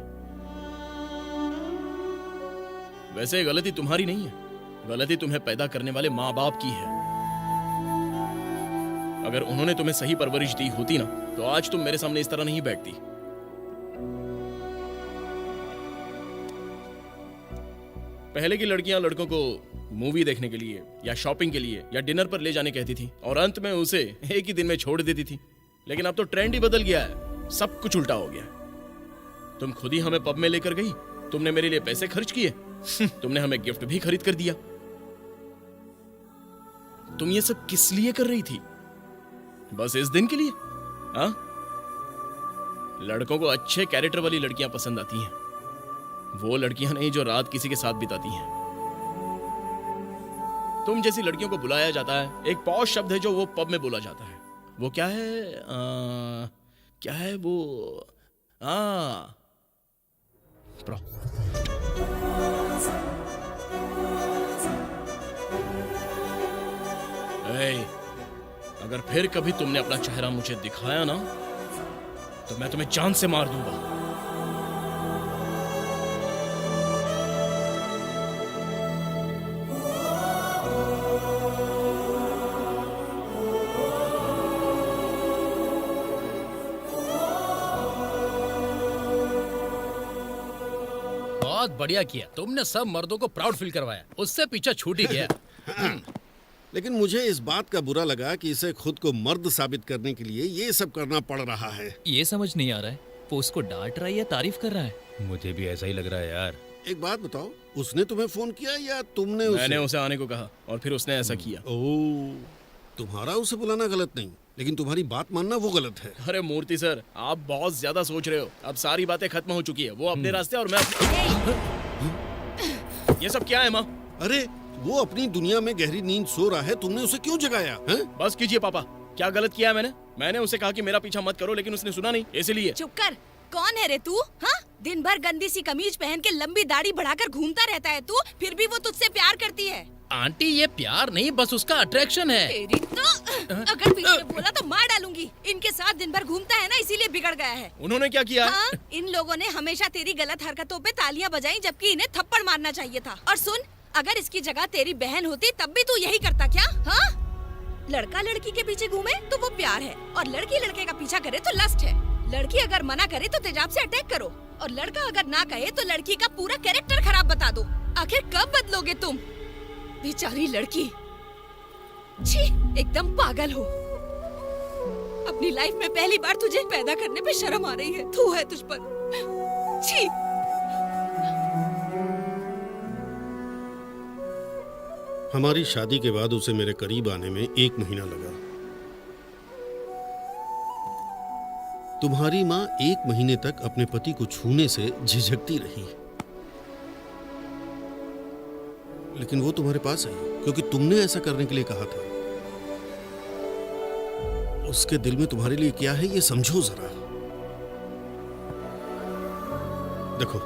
वैसे गलती तुम्हारी नहीं है, गलती तुम्हें पैदा करने वाले माँ बाप की है। अगर उन्होंने तुम्हें सही परवरिश दी होती ना तो आज तुम मेरे सामने इस तरह नहीं बैठती। पहले की लड़कियां लड़कों को मूवी देखने के लिए या शॉपिंग के लिए या डिनर पर ले जाने कहती थी और अंत में उसे एक ही दिन में छोड़ देती थी। लेकिन अब तो ट्रेंड ही बदल गया है, सब कुछ उल्टा हो गया। तुम खुद ही हमें पब में लेकर गई, तुमने मेरे लिए पैसे खर्च किए, तुमने हमें गिफ्ट भी खरीद कर दिया। तुम ये सब किस लिए कर रही थी? बस इस दिन के लिए? हाँ? लड़कों को अच्छे कैरेक्टर वाली लड़कियां पसंद आती हैं, वो लड़कियां नहीं जो रात किसी के साथ बिताती हैं। तुम जैसी लड़कियों को बुलाया जाता है, एक पॉश शब्द है जो वो पब में बोला जाता है। वो क्या है? क्या है वो? प्रो। अगर फिर कभी तुमने अपना चेहरा मुझे दिखाया ना तो मैं तुम्हें जान से मार दूंगा। बहुत बढ़िया किया तुमने, सब मर्दों को प्राउड फील करवाया, उससे पीछा छूट ही गया। लेकिन मुझे इस बात का बुरा लगा कि इसे खुद को मर्द साबित करने के लिए ये सब करना पड़ रहा है। ये समझ नहीं आ रहा है वो उसको डांट रहा है या तारीफ कर रहा है। मुझे भी ऐसा ही लग रहा है यार। एक बात बताओ, उसने तुम्हें फोन किया या तुमने उसे? मैंने उसे आने को कहा और फिर उसने ऐसा किया। ओह, तुम्हारा उसे बुलाना गलत नहीं, लेकिन तुम्हारी बात मानना वो गलत है। अरे मूर्ति सर, आप बहुत ज्यादा सोच रहे हो। अब सारी बातें खत्म हो चुकी है, वो अपने रास्ते और मैं ये सब क्या है माँ? अरे वो अपनी दुनिया में गहरी नींद सो रहा है, तुमने उसे क्यों जगाया है? बस कीजिए पापा, क्या गलत किया है मैंने उसे कहा कि मेरा पीछा मत करो, लेकिन उसने सुना नहीं, इसलिए। चुप कर, कौन है रे तू? हाँ, दिन भर गंदी सी कमीज पहन के लंबी दाढ़ी बढ़ाकर घूमता रहता है तू, फिर भी वो तुझसे प्यार करती है। आंटी ये प्यार नहीं, बस उसका अट्रैक्शन है। तेरी तो अगर पीछे बोला तो मार डालूंगी। इनके साथ दिन भर घूमता है ना, इसीलिए बिगड़ गया है। उन्होंने क्या किया? हाँ, इन लोगों ने हमेशा तेरी गलत हरकतों पे तालियां बजाई, जबकि इन्हें थप्पड़ मारना चाहिए था। और सुन, अगर इसकी जगह तेरी बहन होती तब भी तू यही करता क्या? हाँ? लड़का लड़की के पीछे घूमे तो वो प्यार है, और लड़की लड़के का पीछा करे तो लस्ट है। लड़की अगर मना करे तो तेजाब से अटैक करो, और लड़का अगर ना कहे तो लड़की का पूरा कैरेक्टर खराब बता दो। आखिर कब बदलोगे तुम? बेचारी लड़की, छी, एकदम पागल हो। अपनी लाइफ में पहली बार तुझे पैदा करने पे शर्म आ रही है। थू है तुझ पर, छी। हमारी शादी के बाद उसे मेरे करीब आने में 1 महीना लगा। तुम्हारी माँ 1 महीने तक अपने पति को छूने से झिझकती रही, लेकिन वो तुम्हारे पास आई क्योंकि तुमने ऐसा करने के लिए कहा था। उसके दिल में तुम्हारे लिए क्या है ये समझो जरा। देखो,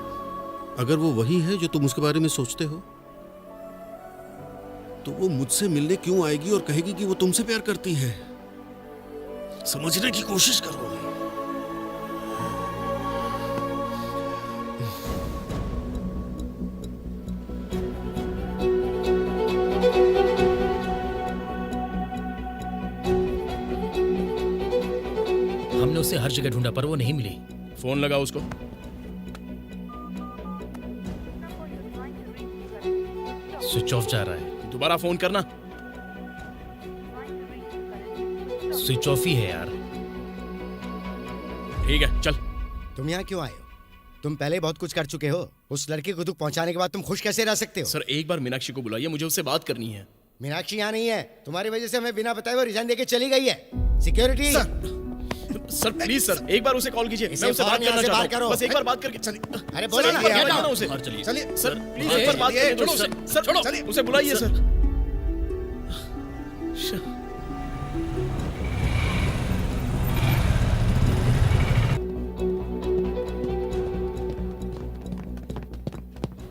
अगर वो वही है जो तुम उसके बारे में सोचते हो तो वो मुझसे मिलने क्यों आएगी और कहेगी कि वो तुमसे प्यार करती है? समझने की कोशिश करो। हमने उसे हर जगह ढूंढा पर वो नहीं मिली। फोन लगा उसको। स्विच ऑफ जा रहा है। दोबारा फोन करना। स्विच ऑफ ही है यार। ठीक है, चल। तुम यहाँ क्यों आए हो? तुम पहले ही बहुत कुछ कर चुके हो। उस लड़के को दुख पहुंचाने के बाद तुम खुश कैसे रह सकते हो? सर, एक बार मीनाक्षी को बुलाइए, मुझे उससे बात करनी है। मीनाक्षी यहाँ नहीं है। तुम्हारी वजह से हमें बिना बताए वो रिजाइन देके चली गई है। सिक्योरिटी सर प्लीज सर, एक बार उसे कॉल कीजिए, मैं उससे बात करना चाहता हूँ। बस एक बार बात करके चलिए। अरे बोलो ना, उसे। चलिए सर प्लीज एक बार बात करिए। छोड़ो सर, उसे बुलाइए सर।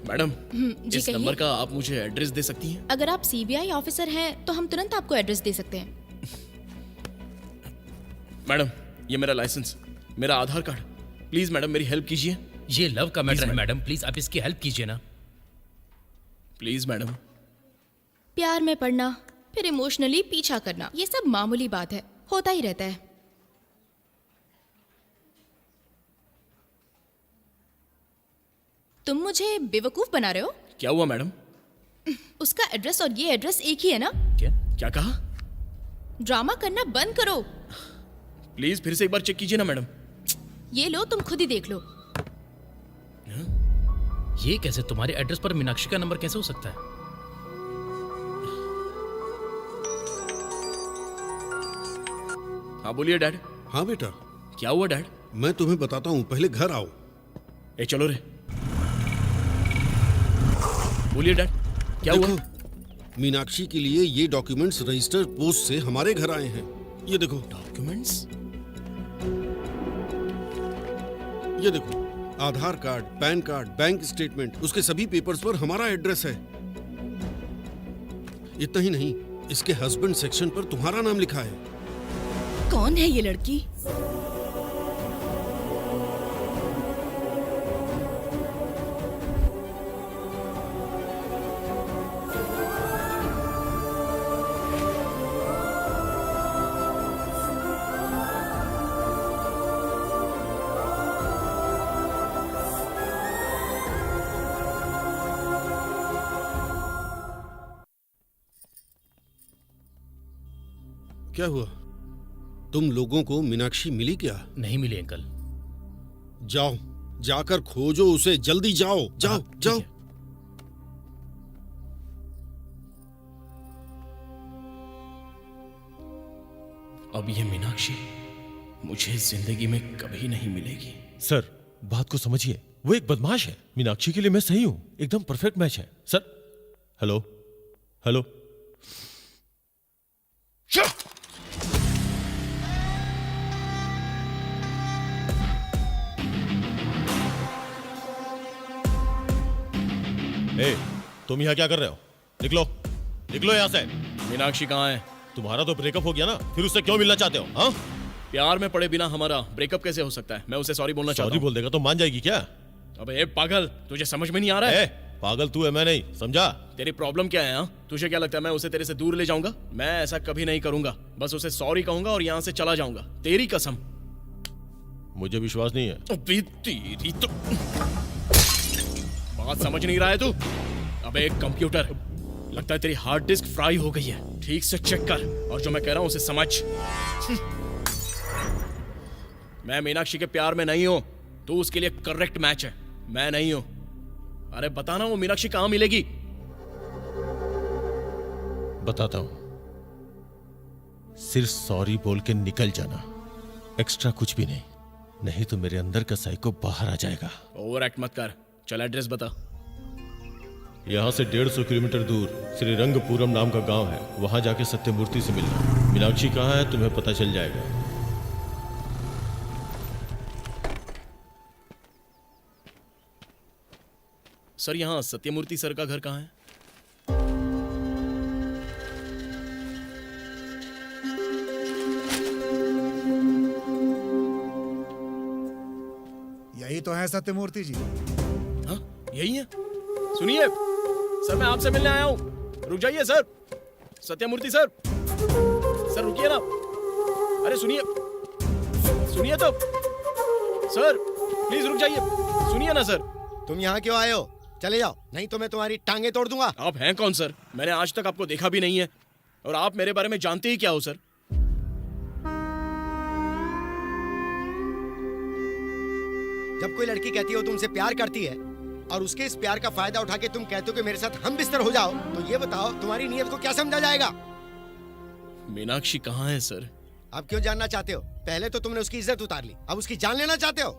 मैडम, जी इस कहिए। नंबर का आप मुझे एड्रेस दे सकती हैं? अगर आप सीबीआई ऑफिसर हैं तो हम तुरंत आपको एड्रेस दे सकते हैं। मैडम, ये मेरा लाइसेंस, मेरा आधार कार्ड, प्लीज मैडम मेरी हेल्प कीजिए। ये लव का मैटर है मैडम। मैडम, प्लीज आप इसकी हेल्प कीजिए ना। Please madam. प्यार में पड़ना, फिर इमोशनली पीछा करना, ये सब मामूली बात है, होता ही रहता है। तुम मुझे बेवकूफ बना रहे हो? क्या हुआ मैडम? उसका एड्रेस और ये एड्रेस एक ही है ना? क्या कहा? ड्रामा करना बंद करो। प्लीज फिर से एक बार चेक कीजिए ना मैडम। ये लो, तुम खुद ही देख लो। ये कैसे? तुम्हारे एड्रेस पर मीनाक्षी का नंबर कैसे हो सकता है? हाँ बोलिए डैड। हाँ बेटा, क्या हुआ डैड? मैं तुम्हें बताता हूँ, पहले घर आओ। ए चलो रे। बोलिए डैड, क्या हुआ? मीनाक्षी के लिए ये डॉक्यूमेंट्स रजिस्टर्ड पोस्ट से हमारे घर आए हैं। ये देखो डॉक्यूमेंट्स। ये देखो, Aadhaar card, PAN card, bank statement, उसके सभी पेपर्स पर हमारा एड्रेस है। इतना ही नहीं, इसके हस्बैंड सेक्शन पर तुम्हारा नाम लिखा है। कौन है ये लड़की? क्या हुआ? तुम लोगों को मीनाक्षी मिली क्या? नहीं मिली अंकल। जाओ, जाकर खोजो उसे, जल्दी जाओ, जाओ जाओ। अब ये मीनाक्षी मुझे जिंदगी में कभी नहीं मिलेगी। सर, बात को समझिए, वो एक बदमाश है। मीनाक्षी के लिए मैं सही हूं, एकदम परफेक्ट मैच है सर। Hello hello. ए, तुम यहाँ क्या कर रहे हो? निकलो, निकलो यहाँ से। मीनाक्षी कहाँ है? तुम्हारा तो ब्रेकअप हो गया ना, फिर उससे क्यों मिलना चाहते हो? हाँ, प्यार में पड़े बिना हमारा ब्रेकअप कैसे हो सकता है? मैं उसे सॉरी बोलना चाहता सॉरी हूँ। बोल देगा तो मान जाएगी क्या? अबे पागल, तुझे समझ में नहीं आ रहा है? पागल तू है, मैं नहीं, समझा? तेरी प्रॉब्लम क्या है? हाँ, तुझे क्या लगता है मैं उसे तेरे से दूर ले जाऊंगा? मैं ऐसा कभी नहीं करूंगा। बस उसे सॉरी कहूंगा और यहाँ से चला जाऊंगा, तेरी कसम। मुझे विश्वास नहीं है। अबे तेरी तो बात समझ नहीं रहा है तू? अबे एक कंप्यूटर, लगता है तेरी हार्ड डिस्क फ्राई हो गई है। ठीक से चेक कर और जो मैं कह रहा हूं उसे समझ। मैं मीनाक्षी के प्यार में नहीं हूं, तू उसके लिए करेक्ट मैच है, मैं नहीं हूं। अरे बताना वो मीनाक्षी कहां मिलेगी? बताता हूं, सिर्फ सॉरी बोल के निकल जाना, एक्स्ट्रा कुछ भी नहीं, नहीं तो मेरे अंदर का साइको बाहर आ जाएगा। ओवर एक्ट मत कर, चल एड्रेस बता। यहाँ से 150 किलोमीटर दूर श्री रंगपुरम नाम का गांव है, वहां जाके सत्यमूर्ति से मिलना। मीनाक्षी कहाँ है तुम्हें पता चल जाएगा। सर, यहाँ सत्यमूर्ति सर का घर कहाँ है? यही तो है सत्यमूर्ति जी। हाँ, यही है। सुनिए सर, मैं आपसे मिलने आया हूँ, रुक जाइए सर। सत्यमूर्ति सर, सर रुकिए ना। अरे सुनिए, सुनिए तो सर, प्लीज रुक जाइए, सुनिए ना सर। तुम यहाँ क्यों आए हो? चले जाओ, नहीं तो मैं तुम्हारी टांगे तोड़ दूंगा। आप हैं कौन सर? मैंने आज तक आपको देखा भी नहीं है, और आप मेरे बारे में जानते ही क्या हो सर? जब कोई लड़की कहती हो तुमसे प्यार करती है और उसके इस प्यार का फायदा उठा के तुम कहते हो कि मेरे साथ हम बिस्तर हो जाओ, तो ये बताओ तुम्हारी नीयत को क्या समझा जाएगा? मीनाक्षी कहाँ है सर? अब क्यों जानना चाहते हो? पहले तो तुमने उसकी इज्जत उतार ली, अब उसकी जान लेना चाहते हो?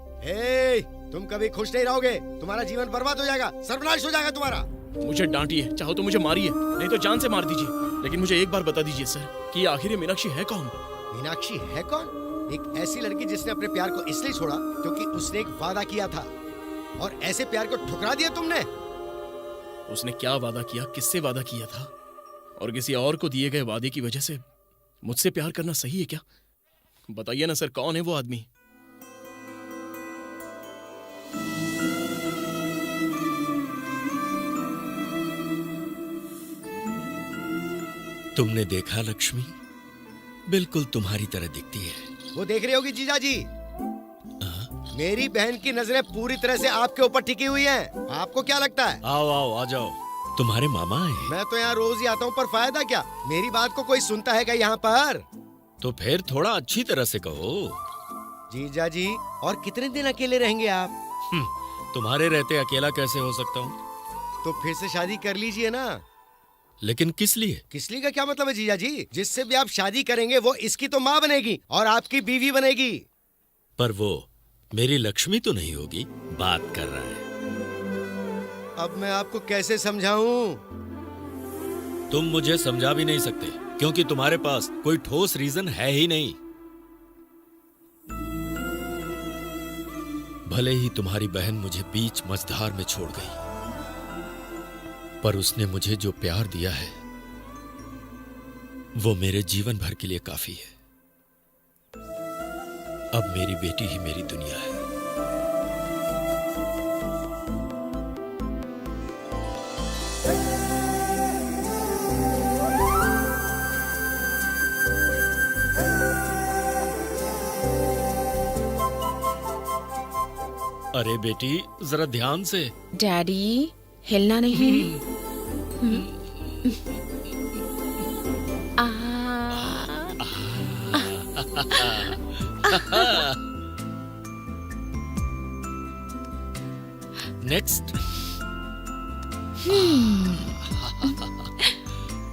तुम कभी खुश नहीं रहोगे, तुम्हारा जीवन बर्बाद हो जाएगा, सर्वनाश हो जाएगा तुम्हारा। मुझे डांटिए, चाहो तो मुझे मारिए, नहीं तो जान से मार दीजिए, लेकिन मुझे एक बार बता दीजिए सर कि आखिर ये मीनाक्षी है कौन? मीनाक्षी है कौन? एक ऐसी लड़की जिसने अपने प्यार को इसलिए छोड़ा क्योंकि उसने एक वादा किया था, और ऐसे प्यार को ठुकरा दिया तुमने। उसने क्या वादा किया, किससे वादा किया था, और किसी और को दिए गए वादे की वजह से मुझसे प्यार करना सही है क्या? बताइए ना सर, कौन है वो आदमी? तुमने देखा लक्ष्मी, बिल्कुल तुम्हारी तरह दिखती है। वो देख रही होगी जीजा जी, मेरी बहन की नजरें पूरी तरह से आपके ऊपर टिकी हुई हैं। आपको क्या लगता है? आओ आओ आ जाओ, तुम्हारे मामा आए। मैं तो यहाँ रोज ही आता हूँ, पर फायदा क्या? मेरी बात को कोई सुनता है क्या यहाँ पर? तो फिर थोड़ा अच्छी तरह से कहो। जीजा जी, और कितने दिन अकेले रहेंगे आप? तुम्हारे रहते अकेला कैसे हो सकता हूँ? तो फिर से शादी कर लीजिए ना। लेकिन किस लिए? किस लिए का क्या मतलब है जीजा जी? जिससे भी आप शादी करेंगे वो इसकी तो माँ बनेगी और आपकी बीवी बनेगी। पर वो मेरी लक्ष्मी तो नहीं होगी, बात कर रहा है। अब मैं आपको कैसे समझाऊं? तुम मुझे समझा भी नहीं सकते, क्योंकि तुम्हारे पास कोई ठोस रीजन है ही नहीं। भले ही तुम्हारी बहन मुझे बीच मझधार में छोड़ गई, पर उसने मुझे जो प्यार दिया है वो मेरे जीवन भर के लिए काफी है। अब मेरी बेटी ही मेरी दुनिया है। अरे बेटी, जरा ध्यान से। डैडी, हिलना नहीं। नेक्स्ट।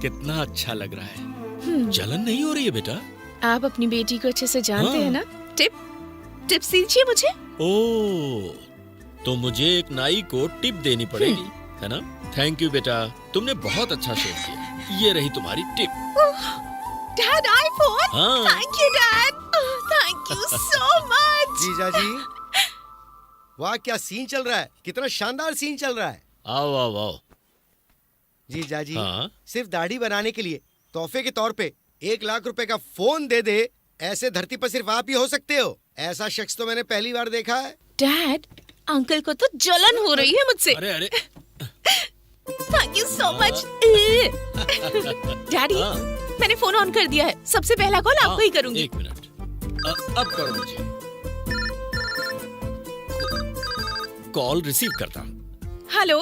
कितना अच्छा लग रहा है। जलन नहीं हो रही है बेटा? आप अपनी बेटी को अच्छे से जानते हाँ। हैं ना? टिप दीजिए मुझे। ओ, तो मुझे एक नाई को टिप देनी पड़ेगी, है ना? थैंक यू बेटा, तुमने बहुत अच्छा शेव किया। ये रही तुम्हारी टिप। Dad, iPhone. हाँ। Thank you dad, thank you so much. जीजा जी, वाह क्या सीन चल रहा है, कितना शानदार सीन चल रहा है। आओ आओ आओ। जीजा जी, हाँ? सिर्फ दाढ़ी बनाने के लिए तोहफे के तौर पे 1 लाख रुपए का फोन दे दे, ऐसे धरती पर सिर्फ आप ही हो सकते हो। ऐसा शख्स तो मैंने पहली बार देखा है। डैड, अंकल को तो जलन हो रही है मुझसे। अरे अरे, thank you so much. Daddy, हाँ। मैंने फोन ऑन कर दिया है। सबसे पहला कॉल आपको ही करूंगी। एक मिनट, अब करो मुझे। कॉल रिसीव करता हूँ। हेलो।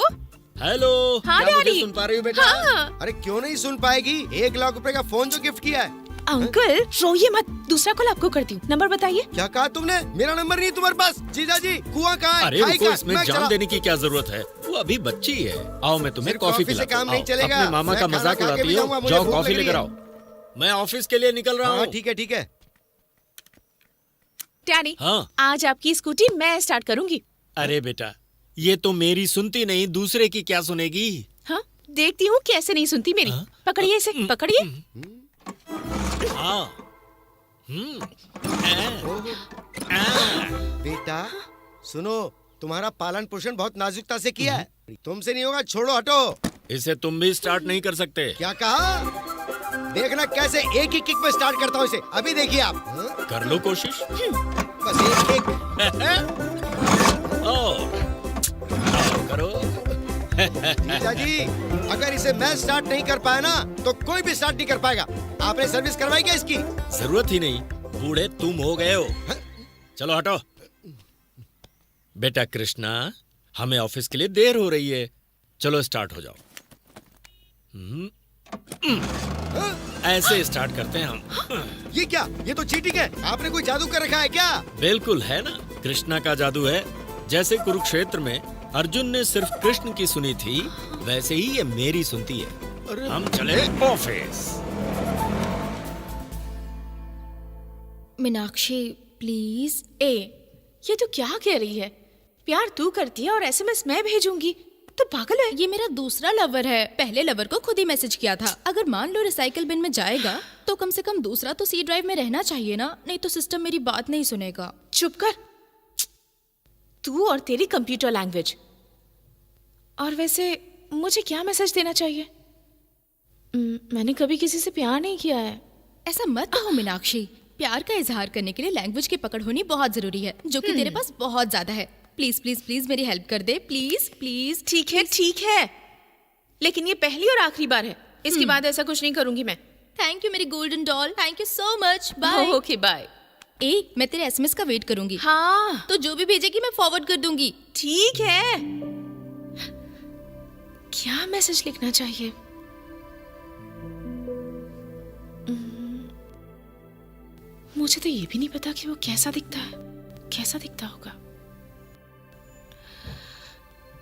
हेलो। हाँ क्या मुझे डैडी। सुन पा रही हो बेटा? हाँ। अरे क्यों नहीं सुन पाएगी? 1 लाख रुपए का फोन जो गिफ्ट किया है। अंकल रोइए मत, दूसरा कॉल आपको करती हूँ। नंबर बताइए। क्या कहा तुमने? मेरा नंबर नहीं तुम्हारे पास। जीजा जी, कुआं कहाँ है? अरे खाई रुको, कहाँ? इसमें मैं जान चला- देने की क्या जरूरत है? वो अभी बच्ची है। आओ मैं तुम्हें सिर्फ कॉफी कॉफी से पिलाता काम हूँ। नहीं चलेगा। अपने मामा मैं का खाना मजाक खा के उड़ाती भी हो। जाऊंगा, मुझे जाओ भूख कॉफी लग रही लेकर है। आओ। मैं ऑफिस के लिए निकल रहा हाँ हूँ। ठीक है ठीक है। डैडी, हाँ। आज आपकी स्कूटी मैं स्टार्ट करूंगी। अरे बेटा, ये तो मेरी सुनती नहीं, दूसरे की क्या सुनेगी? हाँ, देखती हूँ कैसे नहीं सुनती मेरी। हाँ? पकड़िए इसे, पकड़िए। हाँ। बेटा सुनो, तुम्हारा पालन पोषण बहुत नाजुकता से किया है। तुमसे नहीं होगा, छोड़ो, हटो। इसे तुम भी स्टार्ट नहीं कर सकते। क्या कहा? देखना कैसे एक ही किक में स्टार्ट करता हूँ इसे। अभी देखिए आप। हाँ? कर लो कोशिश। बस एक किक। करो। जीजा जी, अगर इसे मैं स्टार्ट नहीं कर पाया ना, तो कोई भी स्टार्ट नहीं कर पाएगा। आपने सर्विस करवाई क्या इसकी? जरूरत ही नहीं, बूढ़े तुम हो गए हो। चलो हटो। बेटा कृष्णा, हमें ऑफिस के लिए देर हो रही है, चलो स्टार्ट हो जाओ। ऐसे स्टार्ट करते हैं हम। ये क्या? ये तो चीटिंग है। आपने कोई जादू कर रखा है क्या? बिल्कुल है ना, कृष्णा का जादू है। जैसे कुरुक्षेत्र में अर्जुन ने सिर्फ कृष्ण की सुनी थी, वैसे ही ये मेरी सुनती है। हम चले ऑफिस। मीनाक्षी प्लीज। ये तो क्या कह रही है? प्यार तू करती है और एसएमएस मैं भेजूंगी? तो पागल है। ये मेरा दूसरा लवर है। पहले लवर को खुद ही मैसेज किया था। अगर मान लो रिसाइकल बिन में जाएगा तो कम से कम दूसरा तो सी ड्राइव में रहना चाहिए ना, नहीं तो सिस्टम मेरी बात नहीं सुनेगा। चुप कर, तू और तेरी कंप्यूटर लैंग्वेज। और वैसे मुझे क्या मैसेज देना चाहिए? मैंने कभी किसी से प्यार नहीं किया है। ऐसा मत कहो मीनाक्षी, प्यार का इजहार करने के लिए लैंग्वेज की पकड़ होनी बहुत जरूरी है, जो कि तेरे पास बहुत ज्यादा है। प्लीज प्लीज प्लीज मेरी हेल्प कर दे, प्लीज प्लीज। ठीक है, लेकिन ये पहली और आखिरी बार है। इसके बाद ऐसा कुछ नहीं करूंगी मैं। थैंक यू मेरी golden doll, thank you so much. Bye. Okay bye. मैं तेरे एसएमएस का वेट करूंगी। हाँ, तो जो भी भेजेगी मैं फॉरवर्ड कर दूंगी। ठीक है। क्या मैसेज लिखना चाहिए? मुझे तो ये भी नहीं पता कि वो कैसा दिखता है, कैसा दिखता होगा।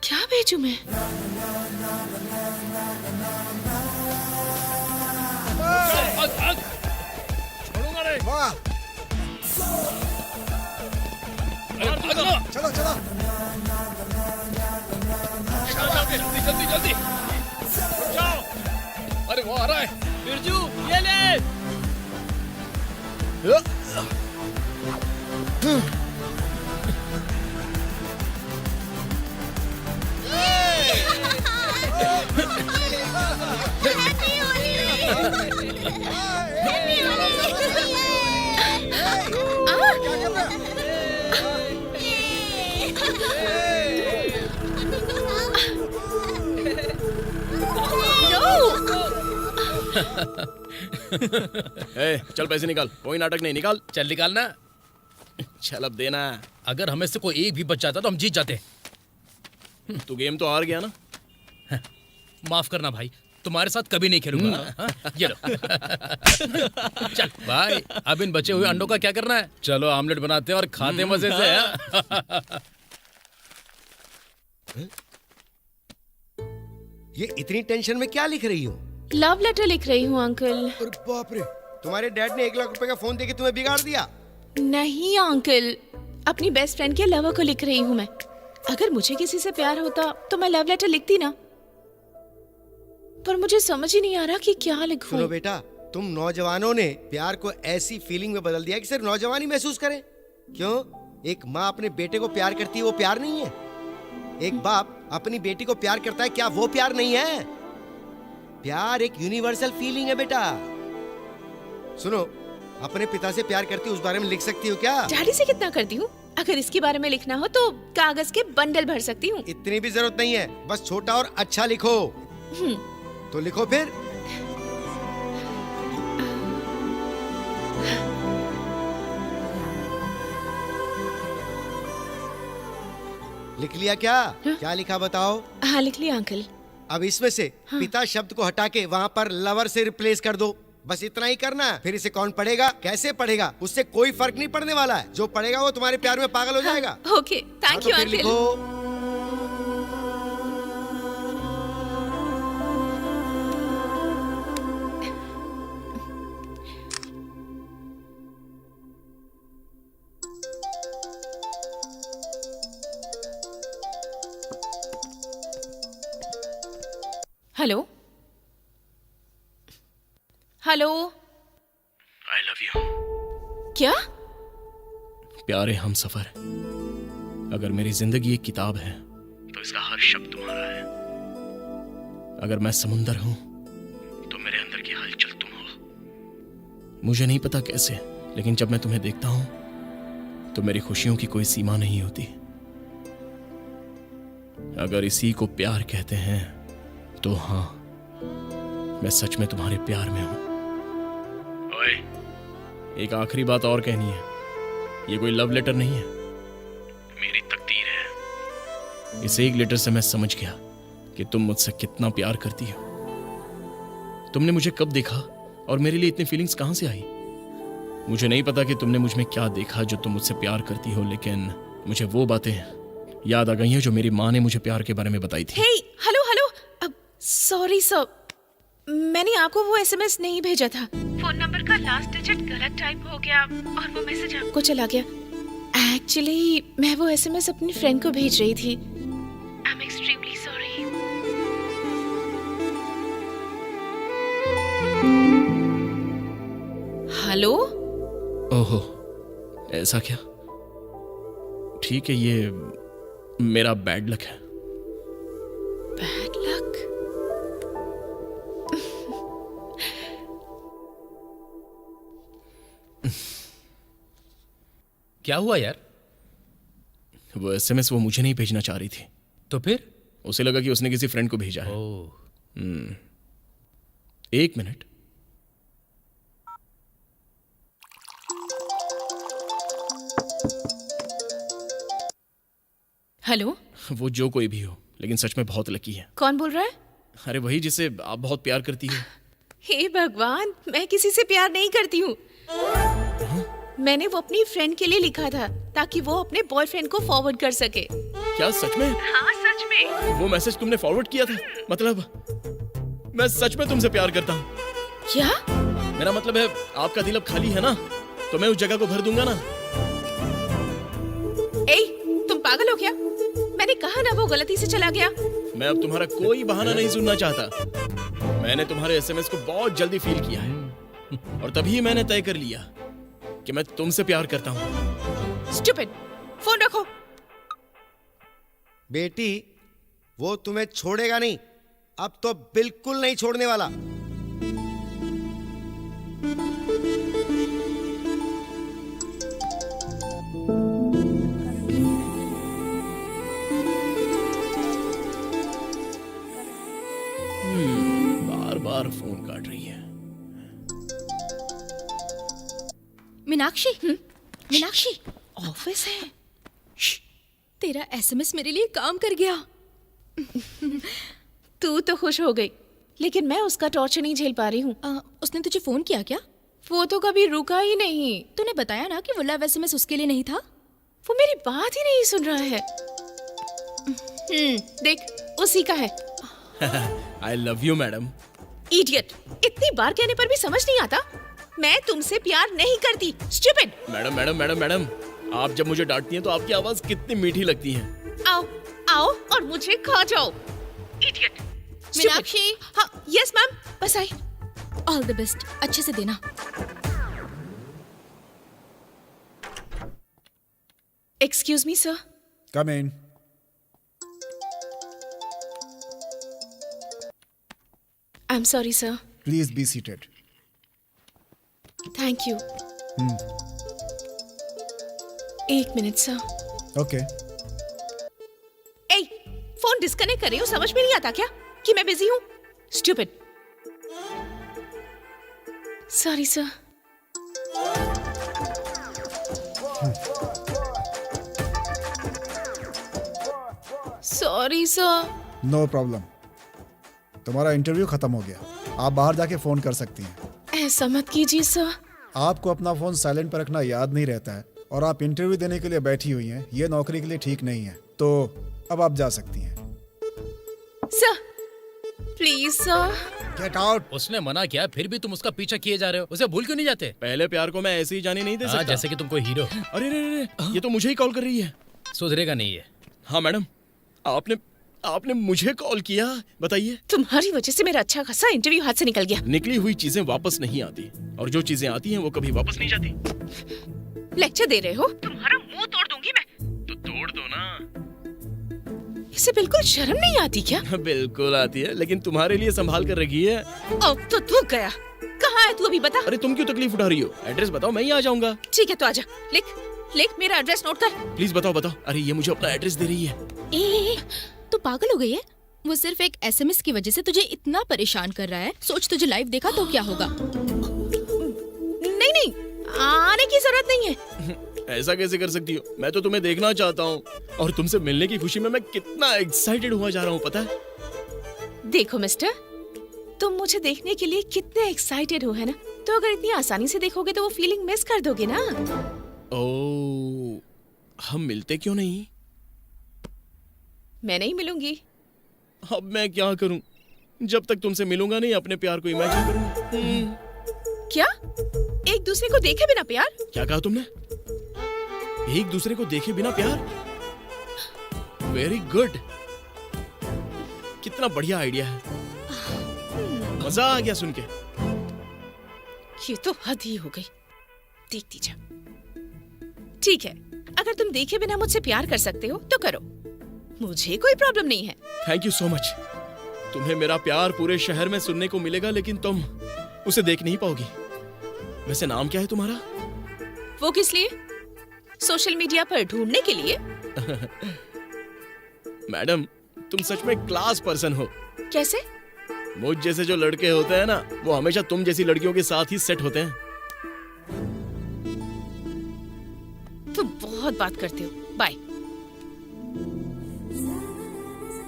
क्या भेजूं मैं? छोड़ूंगा नहीं। वाह, चलो चलो। जल्दी जल्दी जाओ। अरे वो आ रहा है। बिरजू ये ले। चल पैसे निकाल, कोई नाटक नहीं, निकाल। चल निकालना। चल अब देना। अगर हमें से कोई एक भी बच जाता तो हम जीत जाते। तू गेम तो हार गया ना। माफ करना भाई, तुम्हारे साथ कभी नहीं खेलूंगा। हाँ? ये लो। चल भाई, अब इन बचे हुए अंडों का क्या करना है? चलो आमलेट बनाते हैं और खाते मजे से। ये इतनी टेंशन में क्या लिख रही हो? लव लेटर लिख रही हूँ अंकल। अरे बाप रे, तुम्हारे डैड ने 1 लाख रुपए का फोन देके तुम्हें बिगाड़ दिया? नहीं अंकल, अपनी बेस्ट फ्रेंड के लवर को लिख रही हूँ मैं। अगर मुझे किसी से प्यार होता तो मैं लव लेटर लिखती ना, पर मुझे समझ ही नहीं आ रहा कि क्या लिखूं। सुनो बेटा, तुम नौजवानों ने प्यार को ऐसी फीलिंग में बदल दिया कि सिर्फ नौजवान ही महसूस करें। क्यों? एक माँ अपने बेटे को प्यार करती है, वो प्यार नहीं है? एक बाप अपनी बेटी को प्यार करता है, क्या वो प्यार नहीं है? प्यार एक यूनिवर्सल फीलिंग है बेटा। सुनो, अपने पिता से प्यार करती हो, उस बारे में लिख सकती हो क्या? डैडी से कितना करती हूँ। अगर इसके बारे में लिखना हो तो कागज के बंडल भर सकती हूँ। इतनी भी जरूरत नहीं है, बस छोटा और अच्छा लिखो। तो लिखो फिर। लिख लिया क्या? क्या लिखा बताओ? हाँ लिख लिया अंकल। अब इसमें से पिता शब्द को हटा के वहाँ पर लवर से रिप्लेस कर दो। बस इतना ही करना है। फिर इसे कौन पढ़ेगा, कैसे पढ़ेगा, उससे कोई फर्क नहीं पड़ने वाला है। जो पढ़ेगा वो तुम्हारे प्यार में पागल हो जाएगा। Okay, thank you uncle. लिखो। Hello hello. I love you. क्या? प्यारे हम सफर, अगर मेरी जिंदगी एक किताब है तो इसका हर शब्द तुम्हारा है। अगर मैं समुंदर हूं तो मेरे अंदर की हलचल तुम हो। मुझे नहीं पता कैसे, लेकिन जब मैं तुम्हें देखता हूं तो मेरी खुशियों की कोई सीमा नहीं होती। अगर इसी को प्यार कहते हैं तो हाँ, मैं सच में तुम्हारे प्यार में हूं। ओए, एक आखिरी बात और कहनी है। ये कोई लव लेटर नहीं है, मेरी तकदीर है। इस एक लेटर से मैं समझ गया कि तुम मुझसे कितना प्यार करती हो। तुमने मुझे कब देखा और मेरे लिए इतनी फीलिंग्स कहां से आई? मुझे नहीं पता कि तुमने मुझ में क्या देखा जो तुम मुझसे प्यार करती हो, लेकिन मुझे वो बातें याद आ गई हैं जो मेरी माँ ने मुझे प्यार के बारे में बताई थी। हे, हेलो हेलो। सॉरी सर, मैंने आपको वो एसएमएस नहीं भेजा था। फोन नंबर का लास्ट डिजिट गलत टाइप हो गया और वो मैसेज आपको चला गया। एक्चुअली मैं वो एसएमएस अपनी फ्रेंड को भेज रही थी। I am extremely sorry. Hello. ओहो, ऐसा क्या? ठीक है, ये मेरा बैड लक है। Bad luck? क्या हुआ यार? वो एसएमएस वो मुझे नहीं भेजना चाह रही थी। तो फिर? उसे लगा कि उसने किसी फ्रेंड को भेजा है। एक मिनट। हेलो, वो जो कोई भी हो, लेकिन सच में बहुत लकी है। कौन बोल रहा है? अरे वही जिसे आप बहुत प्यार करती हो। हे भगवान, मैं किसी से प्यार नहीं करती हूँ। मैंने वो अपनी फ्रेंड के लिए लिखा था ताकि वो अपने बॉयफ्रेंड को फॉरवर्ड कर सके। क्या सच में? हाँ सच में। वो मैसेज तुमने फॉरवर्ड किया था? मतलब मैं सच में तुमसे प्यार करता हूँ। क्या? मेरा मतलब है आपका दिल अब खाली है ना, तो मैं उस जगह को भर दूंगा ना। ए, तुम पागल हो क्या? मैंने कहा ना वो गलती से चला गया। मैं अब तुम्हारा कोई बहाना नहीं सुनना चाहता। मैंने तुम्हारे एसएमएस को बहुत जल्दी फील किया है और तभी मैंने तय कर लिया कि मैं तुमसे प्यार करता हूँ। स्टूपिड, फोन रखो। बेटी, वो तुम्हें छोड़ेगा नहीं, अब तो बिल्कुल नहीं छोड़ने वाला। बार बार फोन काट रही है। मीनाक्षी, मीनाक्षी, ऑफिस है। तेरा एसएमएस मेरे लिए काम कर गया। तू तो खुश हो गई, लेकिन मैं उसका टॉर्चर नहीं झेल पा रही हूँ। उसने तुझे फोन किया क्या? वो तो कभी रुका ही नहीं। तूने बताया ना कि वो लव एसएमएस उसके लिए नहीं था। वो मेरी बात ही नहीं सुन रहा है। देख, उसी का है। आई लव यू मैडम। इडियट, इतनी बार कहने पर भी समझ नहीं आता? मैं तुमसे प्यार नहीं करती। Stupid. Madam madam madam madam, आप जब मुझे डांटती हैं तो आपकी आवाज कितनी मीठी लगती है। आओ आओ और मुझे खा जाओ। इडियट। मीनाक्षी। हाँ, यस मैम, बस आई। ऑल द बेस्ट, अच्छे से देना। Excuse me sir. Come in. I am sorry sir. Please be seated. Thank you. एक मिनट सर। ओके। ए, फोन डिस्कनेक्ट कर रही हूँ, समझ में नहीं आता क्या कि मैं बिजी हूँ? Stupid. Sorry sir. Sorry sir. No problem. तुम्हारा इंटरव्यू खत्म हो गया, आप बाहर जाके फोन कर सकती हैं। ऐसा मत कीजिए सर। आपको अपना फोन साइलेंट पर रखना याद नहीं रहता है और आप इंटरव्यू देने के लिए बैठी हुई हैं, ये नौकरी के लिए ठीक नहीं है, तो अब आप जा सकती हैं। Sir, please sir. Get out. उसने मना किया, फिर भी तुम उसका पीछा किए जा रहे हो। उसे भूल क्यों नहीं जाते? पहले प्यार को मैं ऐसे ही जाने नहीं दे सकता। जैसे कि तुम कोई हीरो। अरे रे, ये तो मुझे ही कॉल कर रही है। सुधरेगा नहीं है। हाँ मैडम, आपने मुझे कॉल किया, बताइए। तुम्हारी वजह से मेरा अच्छा खासा इंटरव्यू हाथ से निकल गया। निकली हुई चीजें वापस नहीं आती और जो चीजें आती हैं वो कभी वापस नहीं जाती। लेक्चर दे रहे हो? तुम्हारा मुंह तोड़ दूंगी मैं। तो तोड़ दो ना। इसे बिल्कुल शर्म नहीं आती क्या? बिल्कुल आती है, लेकिन तुम्हारे लिए संभाल कर रखी है। अब तो थूक गया। कहाँ है तू अभी बता? अरे तुम क्यों तकलीफ उठा रही हो? एड्रेस बताओ, मैं ही आ जाऊंगा। ठीक है तो आजा। लिख मेरा एड्रेस नोट कर। प्लीज बताओ। अरे ये मुझे अपना एड्रेस दे रही है। ए, तू पागल हो गई है? वो सिर्फ एक एसएमएस की वजह से तुझे इतना परेशान कर रहा है। सोच, तुझे लाइव देखा तो क्या होगा? नहीं, आने की जरूरत नहीं है। ऐसा कैसे कर सकती हो? मैं तो तुम्हें देखना चाहता हूँ और तुमसे मिलने की खुशी में मैं कितना एक्साइटेड हुआ जा रहा हूँ, पता है? देखो मिस्टर, तुम मुझे देखने के लिए कितने एक्साइटेड हो, है ना? तो अगर इतनी आसानी से देखोगे तो वो फीलिंग मिस कर दोगे ना। ओह, हम मिलते क्यों नहीं? मैं नहीं मिलूंगी। अब मैं क्या करूं? जब तक तुमसे मिलूंगा नहीं, अपने प्यार को इमेजिन करूंगा। क्या? एक दूसरे को देखे बिना प्यार? क्या कहा तुमने? एक दूसरे को देखे बिना प्यार? वेरी गुड, कितना बढ़िया आइडिया है। मजा आ गया सुन के। ये तो हद ही हो गई। देखती जा। ठीक है, अगर तुम देखे बिना मुझसे प्यार कर सकते हो तो करो, मुझे कोई प्रॉब्लम नहीं है। Thank you so much. तुम्हें मेरा प्यार पूरे शहर में सुनने को मिलेगा, लेकिन तुम उसे देख नहीं पाओगी। वैसे नाम क्या है तुम्हारा? वो किस लिए? सोशल मीडिया पर ढूंढने के लिए? मैडम, तुम सच में क्लास पर्सन हो। कैसे? मुझ जैसे जो लड़के होते हैं ना, वो हमेशा तुम जैसी लड़कियों के साथ ही सेट होते हैं। तुम बहुत बात करते हो। बाय।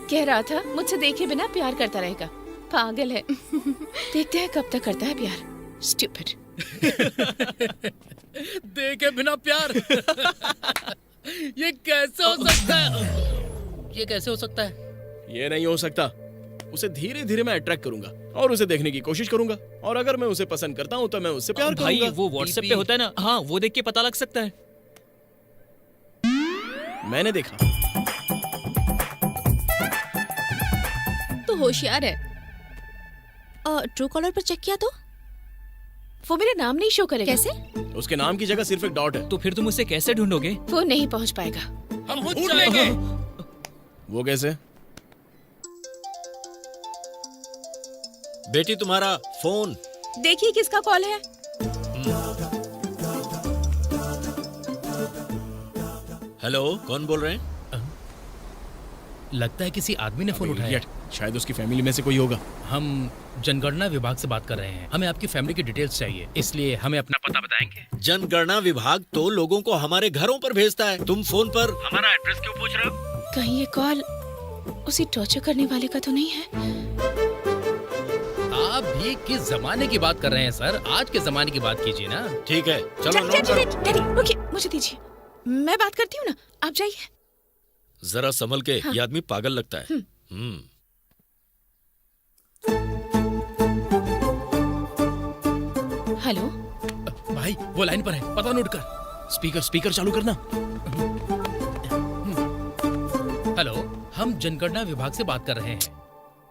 कह रहा था मुझसे देखे बिना प्यार करता रहेगा। पागल है। देखते हैं कब तक करता है प्यार। स्टूपिड। देखे बिना प्यार। ये कैसे हो सकता है? ये कैसे हो सकता है? ये नहीं हो सकता। उसे धीरे धीरे मैं अट्रैक्ट करूंगा और उसे देखने की कोशिश करूंगा, और अगर मैं उसे पसंद करता हूँ तो मैं उससे प्यार भाई करूंगा। वो व्हाट्सएप पे होता है ना, हाँ वो देख के पता लग सकता है। मैंने देखा। तो होशियार है। ट्रू कॉलर पर चेक किया तो वो मेरा नाम नहीं शो करेगा। कैसे? उसके नाम की जगह सिर्फ एक डॉट है। तो फिर तुम उसे कैसे ढूंढोगे? वो नहीं पहुंच पाएगा। हम ढूंढ लेंगे। वो कैसे? बेटी तुम्हारा फोन। देखिए किसका कॉल है। हेलो, कौन बोल रहे हैं? लगता है किसी आदमी ने फोन उठाया। शायद उसकी फैमिली में से कोई होगा। हम जनगणना विभाग से बात कर रहे हैं। हमें आपकी फैमिली की डिटेल्स चाहिए, इसलिए हमें अपना पता बताएंगे। जनगणना विभाग तो लोगों को हमारे घरों पर भेजता है। तुम फोन पर हमारा एड्रेस क्यों पूछ रहे हो? कहीं ये कॉल उसे टॉर्चर करने वाले का तो नहीं है? आप भी किस जमाने की बात कर रहे हैं सर? आज के जमाने की बात कीजिए ना। ठीक है, चलो नोट करो। डैडी रुकिए, मुझे दीजिए। मैं बात करती हूँ ना, आप जाइए। जरा संभल के। हाँ। ये आदमी पागल लगता है। हेलो भाई, वो लाइन पर है, पता नोट कर। स्पीकर चालू करना। हेलो, हम जनगणना विभाग से बात कर रहे हैं।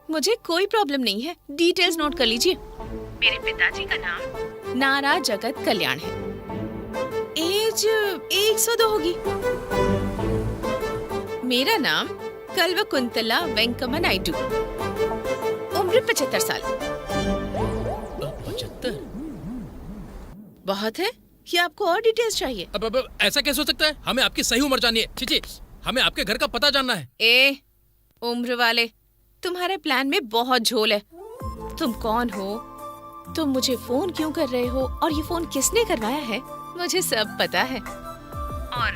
मुझे कोई प्रॉब्लम नहीं है, डिटेल्स नोट कर लीजिए। मेरे पिताजी का नाम नारा जगत कल्याण है। एज 102 होगी। मेरा नाम कल्वकुंतला वेंकम नायडू। उम्र 75 साल। 75? बहुत है या आपको और डिटेल्स चाहिए? अब ऐसा कैसे हो सकता है? हमें आपकी सही उम्र जाननी है। चीची, हमें आपके घर का पता जानना है। ए उम्र वाले, तुम्हारे प्लान में बहुत झोल है। तुम कौन हो, तुम मुझे फोन क्यों कर रहे हो, और ये फोन किसने करवाया है, मुझे सब पता है। और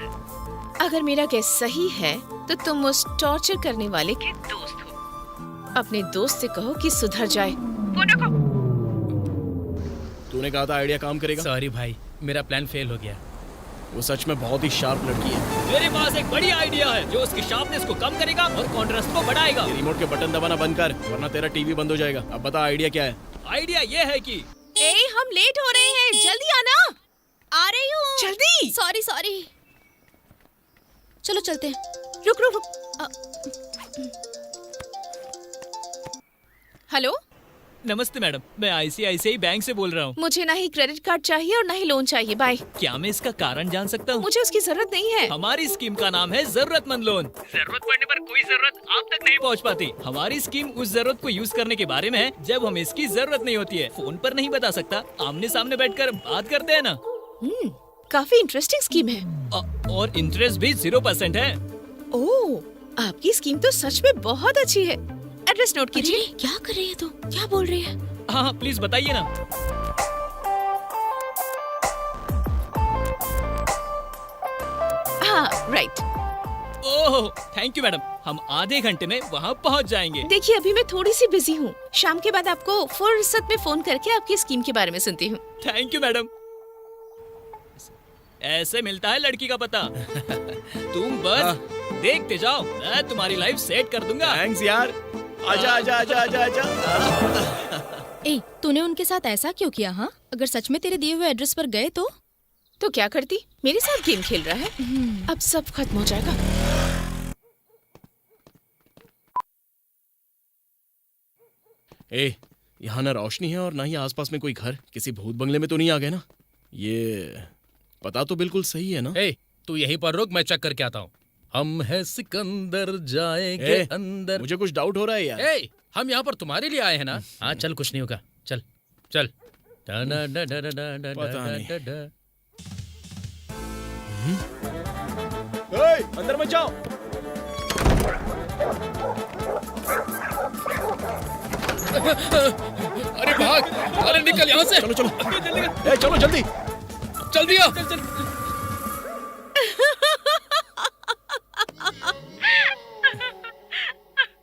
अगर मेरा गेस सही है तो तुम उस टॉर्चर करने वाले के दोस्त हो। अपने दोस्त से कहो कि सुधर जाए। तूने कहा था आइडिया काम करेगा। सॉरी भाई, मेरा प्लान फेल हो गया। वो सच में बहुत ही शार्प लड़की है। मेरे पास एक बड़ी आइडिया है जो उसकी शार्पनेस को कम करेगा और कॉन्ट्रास्ट को बढ़ाएगा। ये रिमोट के बटन दबाना बंद कर, वरना तेरा टीवी बंद हो जाएगा। अब बता आइडिया क्या है? आइडिया ये है कि ए हम लेट हो रहे हैं, जल्दी आना। आ रही हूँ। जल्दी। सॉरी। चलो चलते हैं। रुक। हेलो, नमस्ते मैडम, मैं ICICI बैंक से बोल रहा हूँ। मुझे ना ही क्रेडिट कार्ड चाहिए और ना ही लोन चाहिए। बाय। क्या मैं इसका कारण जान सकता हूँ? मुझे उसकी जरूरत नहीं है। हमारी स्कीम का नाम है जरूरतमंद लोन। जरूरत पड़ने पर कोई जरूरत आप तक नहीं पहुँच पाती। हमारी स्कीम उस जरूरत को यूज करने के बारे में है जब हमें इसकी जरूरत नहीं होती है। फोन पर नहीं बता सकता, आमने सामने बैठकर बात करते हैं ना। काफी इंटरेस्टिंग स्कीम है। और इंटरेस्ट भी 0% है। ओह, आपकी स्कीम तो सच में बहुत अच्छी है। एड्रेस नोट कीजिए। क्या कर रही है तू? क्या बोल रही है? हाँ प्लीज बताइए ना। हाँ right. Oh thank you madam, हम आधे घंटे में वहाँ पहुँच जाएंगे। देखिए अभी मैं थोड़ी सी बिजी हूँ, शाम के बाद आपको फुर्सत में फोन करके आपकी स्कीम के बारे में सुनती हूँ। Thank you madam. ऐसे मिलता है लड़की का पता। तुम बस देखते जाओ, मैं तुम्हारी लाइफ सेट कर दूंगा। थैंक्स यार। आजा। ए, तूने उनके साथ ऐसा क्यों किया? हाँ, अगर सच में तेरे दिए हुए एड्रेस पर गए तो क्या करती? मेरे साथ गेम खेल रहा है। अब सब खत्म हो जाएगा। ए, यहाँ ना रोशनी है और ना ही आसपास में कोई घर। किसी भूत बंगले में तो नहीं आ गए ना? ये पता तो बिल्कुल सही है ना? ए, तू यहीं पर रुक, मैं चेक करके आता हूँ। हम है सिकंदर जाएंगे अंदर। मुझे कुछ डाउट हो रहा है यार। ए, हम यहाँ पर तुम्हारे लिए आए हैं ना? हाँ चल, कुछ नहीं होगा। चल। पता नहीं। अंदर मत जाओ। अरे भाग, अरे निकल यहाँ से। चलो चलो ए, चलो जल्दी। जल्दी आ।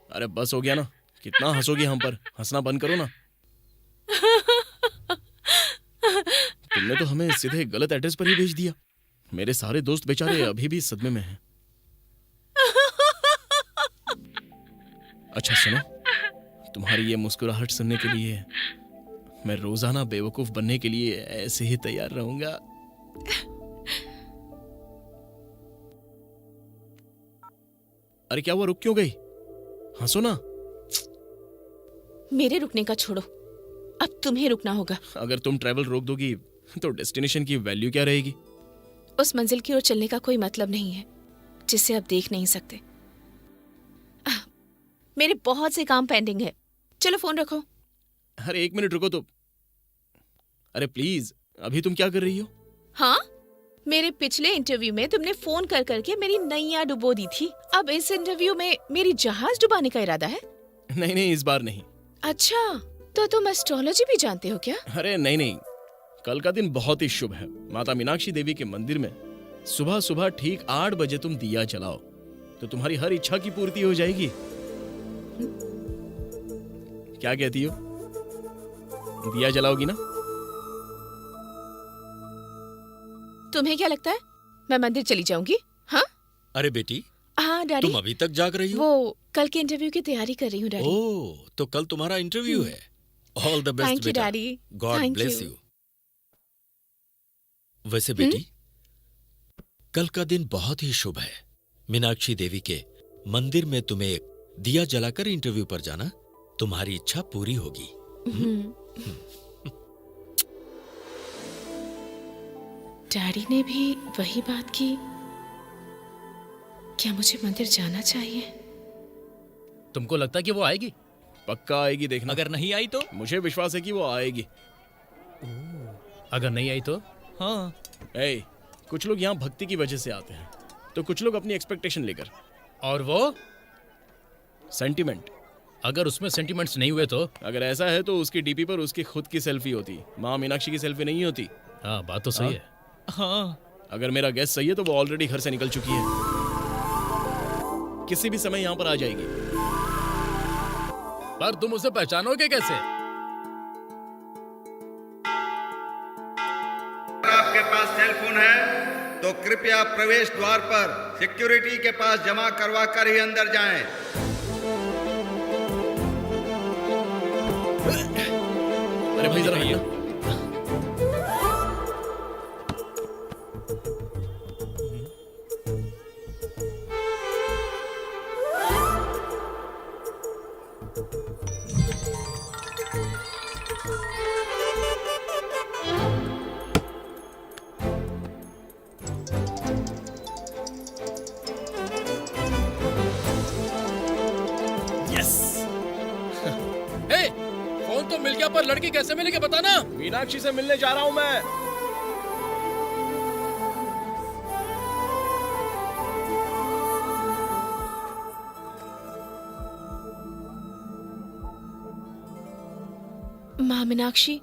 अरे बस हो गया ना, कितना हंसोगी हम पर, हंसना बंद करो ना। तुमने तो हमें सीधे गलत एड्रेस पर ही भेज दिया। मेरे सारे दोस्त बेचारे अभी भी सदमे में हैं। अच्छा सुनो, तुम्हारी ये मुस्कुराहट सुनने के लिए मैं रोजाना बेवकूफ बनने के लिए ऐसे ही तैयार रहूंगा। अरे क्या हुआ, रुक क्यों गई? हंसो ना। मेरे रुकने का छोड़ो, अब तुम्हें रुकना होगा। अगर तुम ट्रैवल रोक दोगी तो डेस्टिनेशन की वैल्यू क्या रहेगी? उस मंजिल की ओर चलने का कोई मतलब नहीं है जिसे आप देख नहीं सकते। मेरे बहुत से काम पेंडिंग है, चलो फोन रखो। अरे एक मिनट रुको तो। अरे प्लीज, अभी तुम क्या कर रही हो? हाँ, मेरे पिछले इंटरव्यू में तुमने फोन कर करके मेरी नैया डुबो दी थी। अब इस इंटरव्यू में मेरी जहाज डुबाने का इरादा है? नहीं नहीं, इस बार नहीं। अच्छा, तो तुम एस्ट्रोलॉजी भी जानते हो क्या? अरे नहीं नहीं, कल का दिन बहुत ही शुभ है। माता मीनाक्षी देवी के मंदिर में सुबह सुबह ठीक 8 बजे तुम दिया जलाओ तो तुम्हारी हर इच्छा की पूर्ति हो जाएगी। क्या कहती हो, दिया जलाओगी ना? तुम्हें क्या लगता है मैं मंदिर चली जाऊंगी? हाँ अरे बेटी, हाँ डैडी। तुम अभी तक जाग रही हो? वो कल के इंटरव्यू की तैयारी कर रही हूँ डैडी। ओह, तो कल तुम्हारा इंटरव्यू है। All the best thank you बेटा। Daddy. God Thank bless you. You. वैसे बेटी, कल का दिन बहुत ही शुभ है। मीनाक्षी देवी के मंदिर में तुम्हें एक दिया जलाकर इंटरव्यू पर जाना, तुम्हारी इच्छा पूरी होगी। डैडी ने भी वही बात की। क्या मुझे मंदिर जाना चाहिए? तुमको लगता है कि वो आएगी? पक्का आएगी, देखना। अगर नहीं आई तो? मुझे विश्वास है कि वो आएगी। अगर नहीं आई तो? हाँ। ए, कुछ लोग यहाँ भक्ति की वजह से आते हैं, तो कुछ लोग अपनी एक्सपेक्टेशन लेकर। और वो सेंटिमेंट। अगर उसमें सेंटिमेंट्स नहीं हुए तो? अगर ऐसा है तो उसकी डीपी पर उसकी खुद की सेल्फी होती, माँ मीनाक्षी की सेल्फी नहीं होती। हाँ, बात तो सही है। हाँ, अगर मेरा गैस सही है तो वो ऑलरेडी घर से निकल चुकी है, किसी भी समय यहाँ पर आ जाएगी। पर तुम उसे पहचानोगे कैसे? आपके पास सेल फोन है तो कृपया प्रवेश द्वार पर सिक्योरिटी के पास जमा करवा कर ही अंदर जाएं। अरे भाई जरा हटना। फोन तो मिल गया, पर लड़की कैसे मिलेगी बताना। मीनाक्षी से मिलने जा रहा हूं मैं। माँ मीनाक्षी,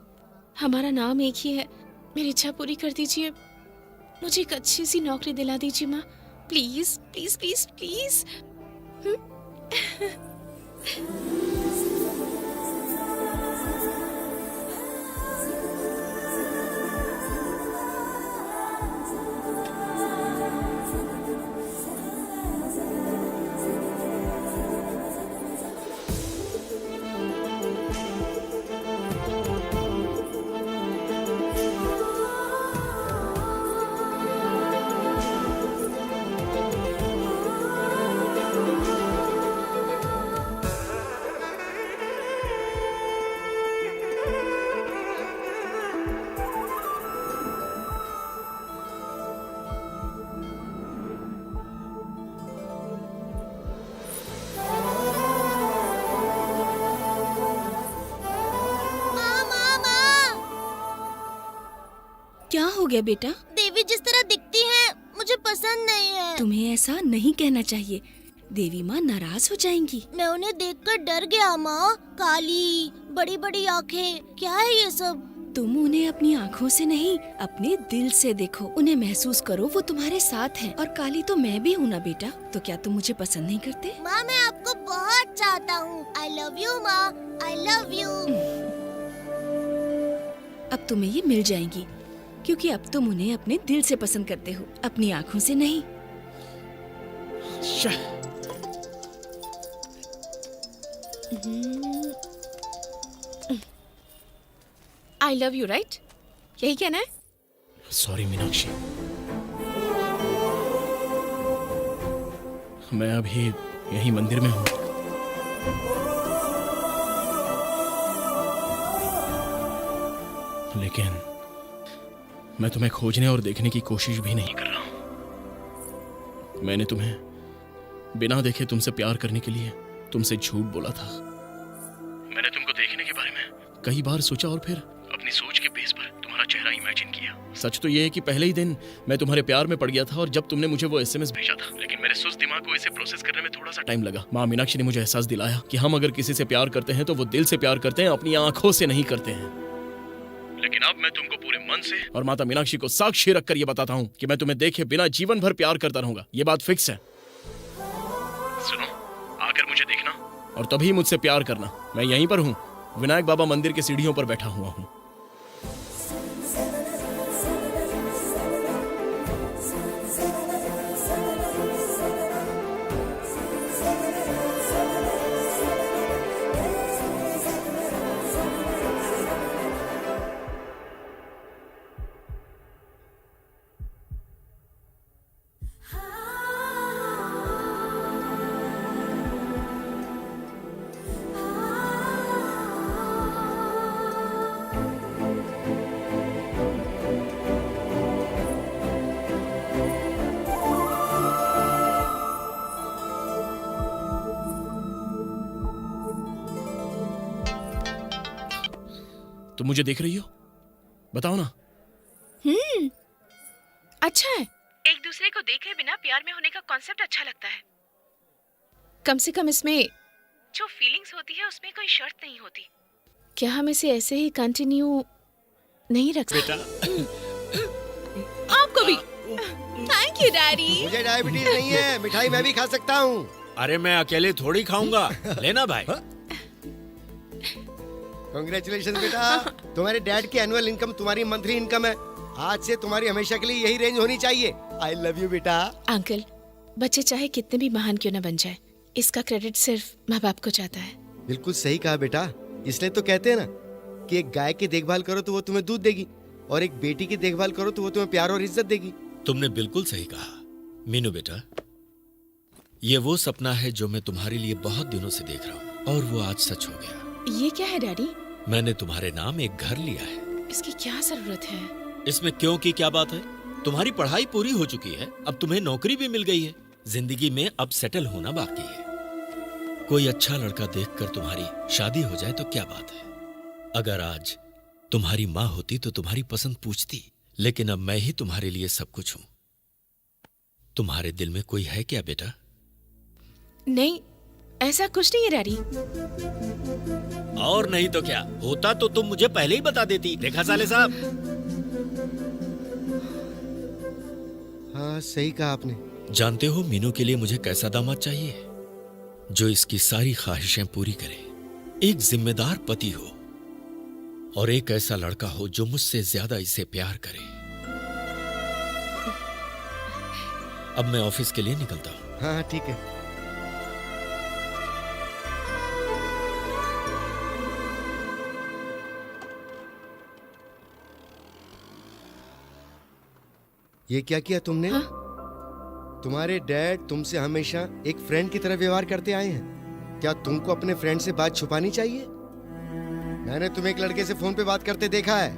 हमारा नाम एक ही है, मेरी इच्छा पूरी कर दीजिए। मुझे एक अच्छी सी नौकरी दिला दीजिए माँ, प्लीज प्लीज प्लीज प्लीज। क्या हो गया बेटा? देवी जिस तरह दिखती हैं, मुझे पसंद नहीं है। तुम्हें ऐसा नहीं कहना चाहिए, देवी माँ नाराज हो जाएंगी। मैं उन्हें देखकर डर गया माँ। काली बड़ी बड़ी आँखें, क्या है ये सब? तुम उन्हें अपनी आँखों से नहीं, अपने दिल से देखो। उन्हें महसूस करो, वो तुम्हारे साथ है। और काली तो मैं भी हूँ ना बेटा, तो क्या तुम मुझे पसंद नहीं करते? माँ मैं आपको बहुत चाहता हूँ। आई लव यू माँ, आई लव यू। अब तुम्हें ये मिल जाएंगी, क्योंकि अब तुम उन्हें अपने दिल से पसंद करते हो, अपनी आँखों से नहीं। आई लव यू, राइट? यही कहना है? सॉरी मीनाक्षी, मैं अभी यही मंदिर में हूँ। लेकिन मैं तुम्हें खोजने और देखने की कोशिश भी नहीं कर रहा हूं। मैंने तुम्हें बिना देखे तुमसे प्यार करने के लिए तुमसे झूठ बोला था। मैंने तुमको देखने के बारे में कई बार सोचा और फिर अपनी सोच के बेस पर तुम्हारा चेहरा इमेजिन किया। सच तो ये है कि पहले ही दिन मैं तुम्हारे प्यार में पड़ गया था और जब तुमने मुझे वो एसएमएस भेजा था, लेकिन मेरे सुस्त दिमाग को इसे प्रोसेस करने में थोड़ा सा टाइम लगा। माँ मीनाक्षी ने मुझे एहसास दिलाया कि हम अगर किसी से प्यार करते हैं तो वो दिल से प्यार करते हैं, अपनी आंखों से नहीं करते हैं। लेकिन अब मैं तुमको पूरे मन से और माता मीनाक्षी को साक्षी रखकर ये बताता हूँ कि मैं तुम्हें देखे बिना जीवन भर प्यार करता रहूंगा। ये बात फिक्स है। सुनो, आकर मुझे देखना और तभी मुझसे प्यार करना। मैं यहीं पर हूँ, विनायक बाबा मंदिर की सीढ़ियों पर बैठा हुआ हूँ। तुम मुझे देख रही हो? बताओ ना। अच्छा है। एक दूसरे को देखे बिना प्यार में होने का कॉन्सेप्ट अच्छा लगता है। कम से कम इसमें जो फीलिंग्स होती है उसमें कोई शर्त नहीं होती। क्या हम इसे ऐसे ही कंटिन्यू नहीं रख सकते? आपको भी थैंक यू डैडी। मुझे डायबिटीज नहीं है, मिठाई मैं भी खा सकता हूँ। अरे मैं अकेले थोड़ी खाऊंगा, लेना भाई। कांग्रेचुलेशन बेटा, तुम्हारे डैड की एनुअल इनकम तुम्हारी मंथली इनकम है। आज से तुम्हारी हमेशा के लिए यही रेंज होनी चाहिए। आई लव यू बेटा। अंकल, बच्चे चाहे कितने भी महान क्यों न बन जाए, इसका क्रेडिट सिर्फ माँ बाप को जाता है। बिल्कुल सही कहा बेटा, इसलिए तो कहते हैं ना कि एक गाय की देखभाल करो तो वो तुम्हें दूध देगी और एक बेटी की देखभाल करो तो वो तुम्हें प्यार और इज्जत देगी। तुमने बिल्कुल सही कहा मीनू बेटा। ये वो सपना है जो मैं तुम्हारे लिए बहुत दिनों से देख रहा हूँ और वो आज सच हो गया। ये क्या है डैडी? मैंने तुम्हारे नाम एक घर लिया है। इसकी क्या जरूरत है? इसमें क्यों की क्या बात है? तुम्हारी पढ़ाई पूरी हो चुकी है, अब तुम्हें नौकरी भी मिल गई है। जिंदगी में अब सेटल होना बाकी है। कोई अच्छा लड़का देखकर तुम्हारी शादी हो जाए तो क्या बात है। अगर आज तुम्हारी माँ होती तो तुम्हारी पसंद पूछती, लेकिन अब मैं ही तुम्हारे लिए सब कुछ हूं। तुम्हारे दिल में कोई है क्या बेटा? नहीं, ऐसा कुछ नहीं है डैडी। और नहीं तो क्या, होता तो तुम मुझे पहले ही बता देती। देखा साले साहब? हाँ सही कहा आपने। जानते हो मीनू के लिए मुझे कैसा दामाद चाहिए? जो इसकी सारी ख्वाहिशें पूरी करे, एक जिम्मेदार पति हो और एक ऐसा लड़का हो जो मुझसे ज्यादा इसे प्यार करे। अब मैं ऑफिस के लिए निकलता हूँ। हाँ ठीक है। ये क्या किया तुमने? हाँ? तुम्हारे डैड तुमसे हमेशा एक फ्रेंड की तरह व्यवहार करते आए हैं। क्या तुमको अपने फ्रेंड से बात छुपानी चाहिए? मैंने तुम्हें एक लड़के से फोन पे बात करते देखा है।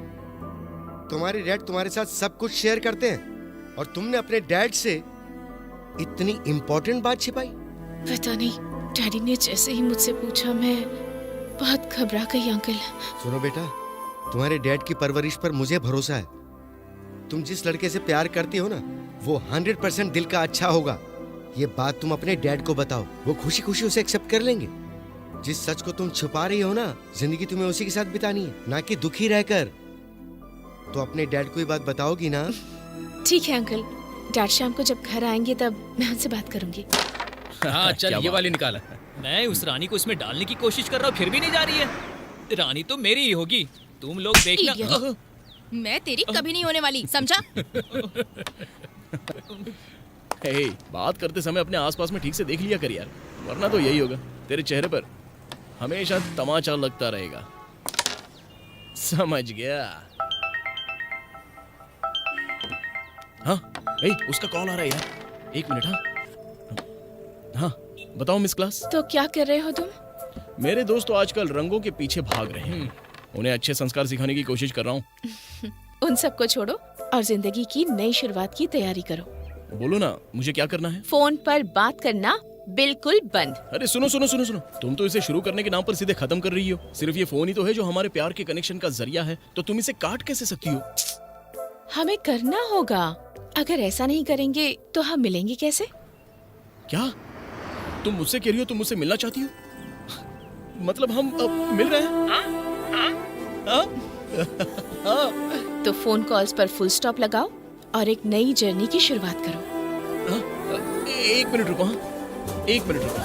तुम्हारे डैड तुम्हारे साथ सब कुछ शेयर करते हैं और तुमने अपने डैड से इतनी इंपॉर्टेंट बात छिपाई। पता नहीं, डैडी ने जैसे ही मुझसे पूछा मैं बहुत घबरा गई अंकल। सुनो बेटा, तुम्हारे डैड की परवरिश पर मुझे भरोसा है। तुम जिस लड़के से प्यार करती हो ना, वो 100% दिल का अच्छा होगा। ये बात तुम अपने डैड को बताओ, वो खुशी खुशी उसे एक्सेप्ट कर लेंगे। जिस सच को तुम छुपा रही हो ना, जिंदगी तुम्हें उसी के साथ बितानी है, ना कि दुखी रहकर। तो अपने डैड को ये बात बताओगी ना? ठीक है अंकल, डैड शाम को जब घर आएंगे तब मैं उनसे बात करूंगी। हाँ चल ये वाली निकाला। मैं उस रानी को इसमें डालने की कोशिश कर रहा हूँ, फिर भी नहीं जा रही है। रानी तो मेरी ही होगी, तुम लोग देखना। Idiot. मैं तेरी कभी नहीं होने वाली, समझा? हे, बात करते समय अपने आसपास में ठीक से देख लिया कर यार, वरना तो यही होगा, तेरे चेहरे पर हमेशा तमाचा लगता रहेगा। समझ गया। हाँ, उसका कॉल आ रहा है यार, 1 मिनट। हाँ बताओ मिस क्लास। तो क्या कर रहे हो तुम? मेरे दोस्त तो आजकल रंगों के पीछे भाग रहे हैं, उन्हें अच्छे संस्कार सिखाने की कोशिश कर रहा हूँ। उन सबको छोड़ो और जिंदगी की नई शुरुआत की तैयारी करो। बोलो ना, मुझे क्या करना है? फोन पर बात करना बिल्कुल बंद। अरे सुनो सुनो सुनो सुनो, तुम तो इसे शुरू करने के नाम पर सीधे खत्म कर रही हो। सिर्फ ये फोन ही तो है जो हमारे प्यार के कनेक्शन का जरिया है, तो तुम इसे काट कैसे सकती हो? हमें करना होगा, अगर ऐसा नहीं करेंगे तो हम मिलेंगे कैसे? क्या तुम मुझसे कह रही हो तुम मुझसे मिलना चाहती हो? मतलब हम अब मिल रहे हैं? तो फोन कॉल्स पर फुल स्टॉप लगाओ और एक नई जर्नी की शुरुआत करो। 1 मिनट रुको। हाँ 1 मिनट रुको।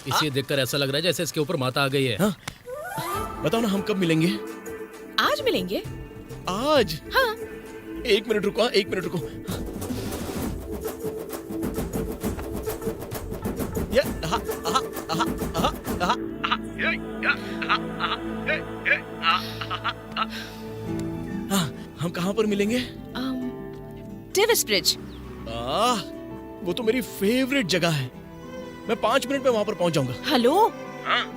इसे देखकर ऐसा लग रहा है जैसे इसके ऊपर माता आ गई है। हाँ? बताओ ना, हम कब मिलेंगे? आज मिलेंगे। आज? हाँ। 1 मिनट रुको। 1 मिनट रुको। हम कहाँ पर मिलेंगे? Davis bridge. वो तो मेरी फेवरेट जगह है, मैं 5 मिनट में वहाँ पर पहुँच जाऊंगा। हेलो,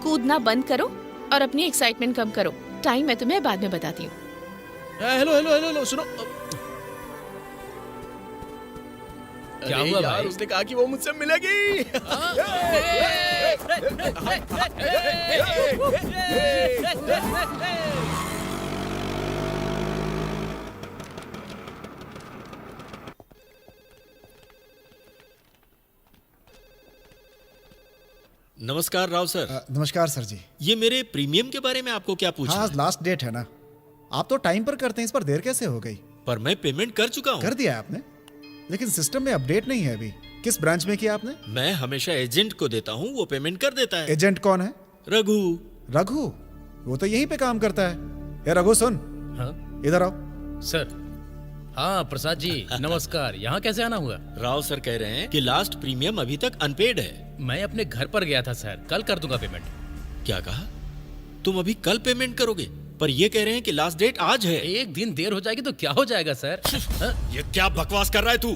कूदना बंद करो और अपनी एक्साइटमेंट कम करो। टाइम मैं तुम्हें बाद में बताती हूँ। हेलो हेलो हेलो हेलो, सुनो। क्या हुआ यार, भाई? उसने कहा कि वो मुझसे मिलेगी। नमस्कार राव सर। नमस्कार सर जी। ये मेरे प्रीमियम के बारे में आपको क्या पूछना हाँ, है? आज लास्ट डेट है ना, आप तो टाइम पर करते हैं, इस पर देर कैसे हो गई? पर मैं पेमेंट कर चुका हूँ। कर दिया आपने, लेकिन सिस्टम में अपडेट नहीं है अभी। किस ब्रांच में किया आपने? मैं हमेशा एजेंट को देता हूँ, वो पेमेंट कर देता है। एजेंट कौन है? रघु। रघु? वो तो यहीं पे काम करता है। ए रघु सुन। हाँ? इधर आओ। सर। हाँ प्रसाद जी, नमस्कार। यहाँ कैसे आना हुआ? राव सर कह रहे हैं कि लास्ट प्रीमियम अभी तक अनपेड है। मैं अपने घर पर गया था सर, कल कर दूंगा पेमेंट। क्या कहा? तुम अभी कल पेमेंट करोगे? पर ये कह रहे हैं कि लास्ट डेट आज है। 1 दिन देर हो जाएगी तो क्या हो जाएगा सर? ये क्या बकवास कर रहा है तू?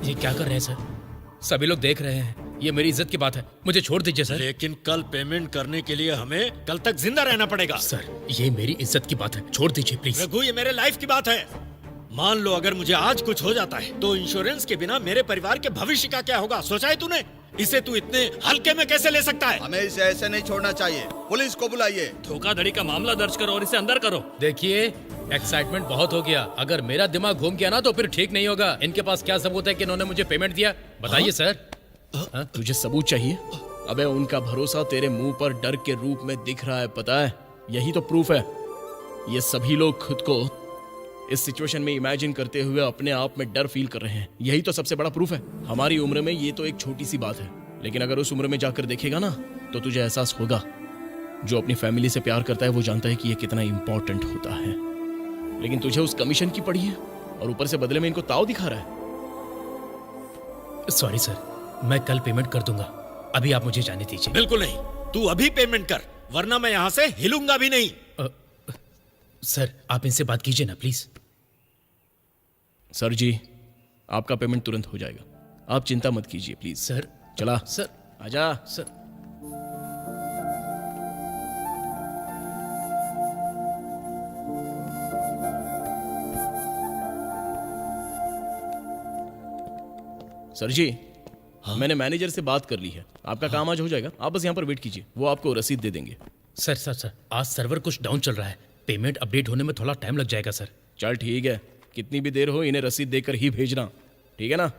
ये क्या कर रहे हैं सर? सभी लोग देख रहे हैं, ये मेरी इज्जत की बात है, मुझे छोड़ दीजिए सर। लेकिन कल पेमेंट करने के लिए हमें कल तक जिंदा रहना पड़ेगा। सर ये मेरी इज्जत की बात है, छोड़ दीजिए प्लीज। रघु, ये मेरे लाइफ की बात है। मान लो अगर मुझे आज कुछ हो जाता है तो इंश्योरेंस के बिना मेरे परिवार के भविष्य का क्या होगा? सोचा है तूने? इसे तू इतने हल्के में कैसे ले सकता है? हमें इसे ऐसे नहीं छोड़ना चाहिए, पुलिस को बुलाइए। धोखाधड़ी का मामला दर्ज करो और इसे अंदर करो। देखिए, एक्साइटमेंट बहुत हो गया, अगर मेरा दिमाग घूम गया ना तो फिर ठीक नहीं होगा। इनके पास क्या सबूत है कि इन्होंने मुझे पेमेंट दिया? बताइए सर। तुझे सबूत चाहिए? अबे उनका भरोसा तेरे मुंह पर डर के रूप में दिख रहा है, पता है? यही तो प्रूफ है। ये सभी लोग खुद को इस सिचुएशन में इमेजिन करते हुए अपने आप में डर फील कर रहे हैं, यही तो सबसे बड़ा प्रूफ है। हमारी उम्र में ये तो एक छोटी सी बात है, लेकिन अगर उस उम्र में जाकर देखेगा ना तो तुझे एहसास होगा। जो अपनी फैमिली से प्यार करता है वो जानता है कि ये कितना इंपॉर्टेंट होता है, लेकिन तुझे उस कमीशन की पड़ी है और ऊपर से बदले में इनको ताव दिखा रहा है। सॉरी सर, मैं कल पेमेंट कर दूंगा, अभी आप मुझे जाने दीजिए। बिल्कुल नहीं, तू अभी पेमेंट कर, वरना मैं यहाँ से हिलूंगा भी नहीं। सर आप इनसे बात कीजिए ना प्लीज। सर जी, आपका पेमेंट तुरंत हो जाएगा, आप चिंता मत कीजिए प्लीज। सर। चला सर। आजा। सर। सर जी, मैंने मैनेजर से बात कर ली है, आपका काम आज हो जाएगा। आप बस यहाँ पर वेट कीजिए, वो आपको रसीद दे देंगे। सर आज सर्वर कुछ डाउन चल रहा है, पेमेंट अपडेट होने में थोड़ा टाइम लग जाएगा सर। चल ठीक है, कितनी भी देर हो इन्हें रसीद देकर ही भेजना, ठीक है ना?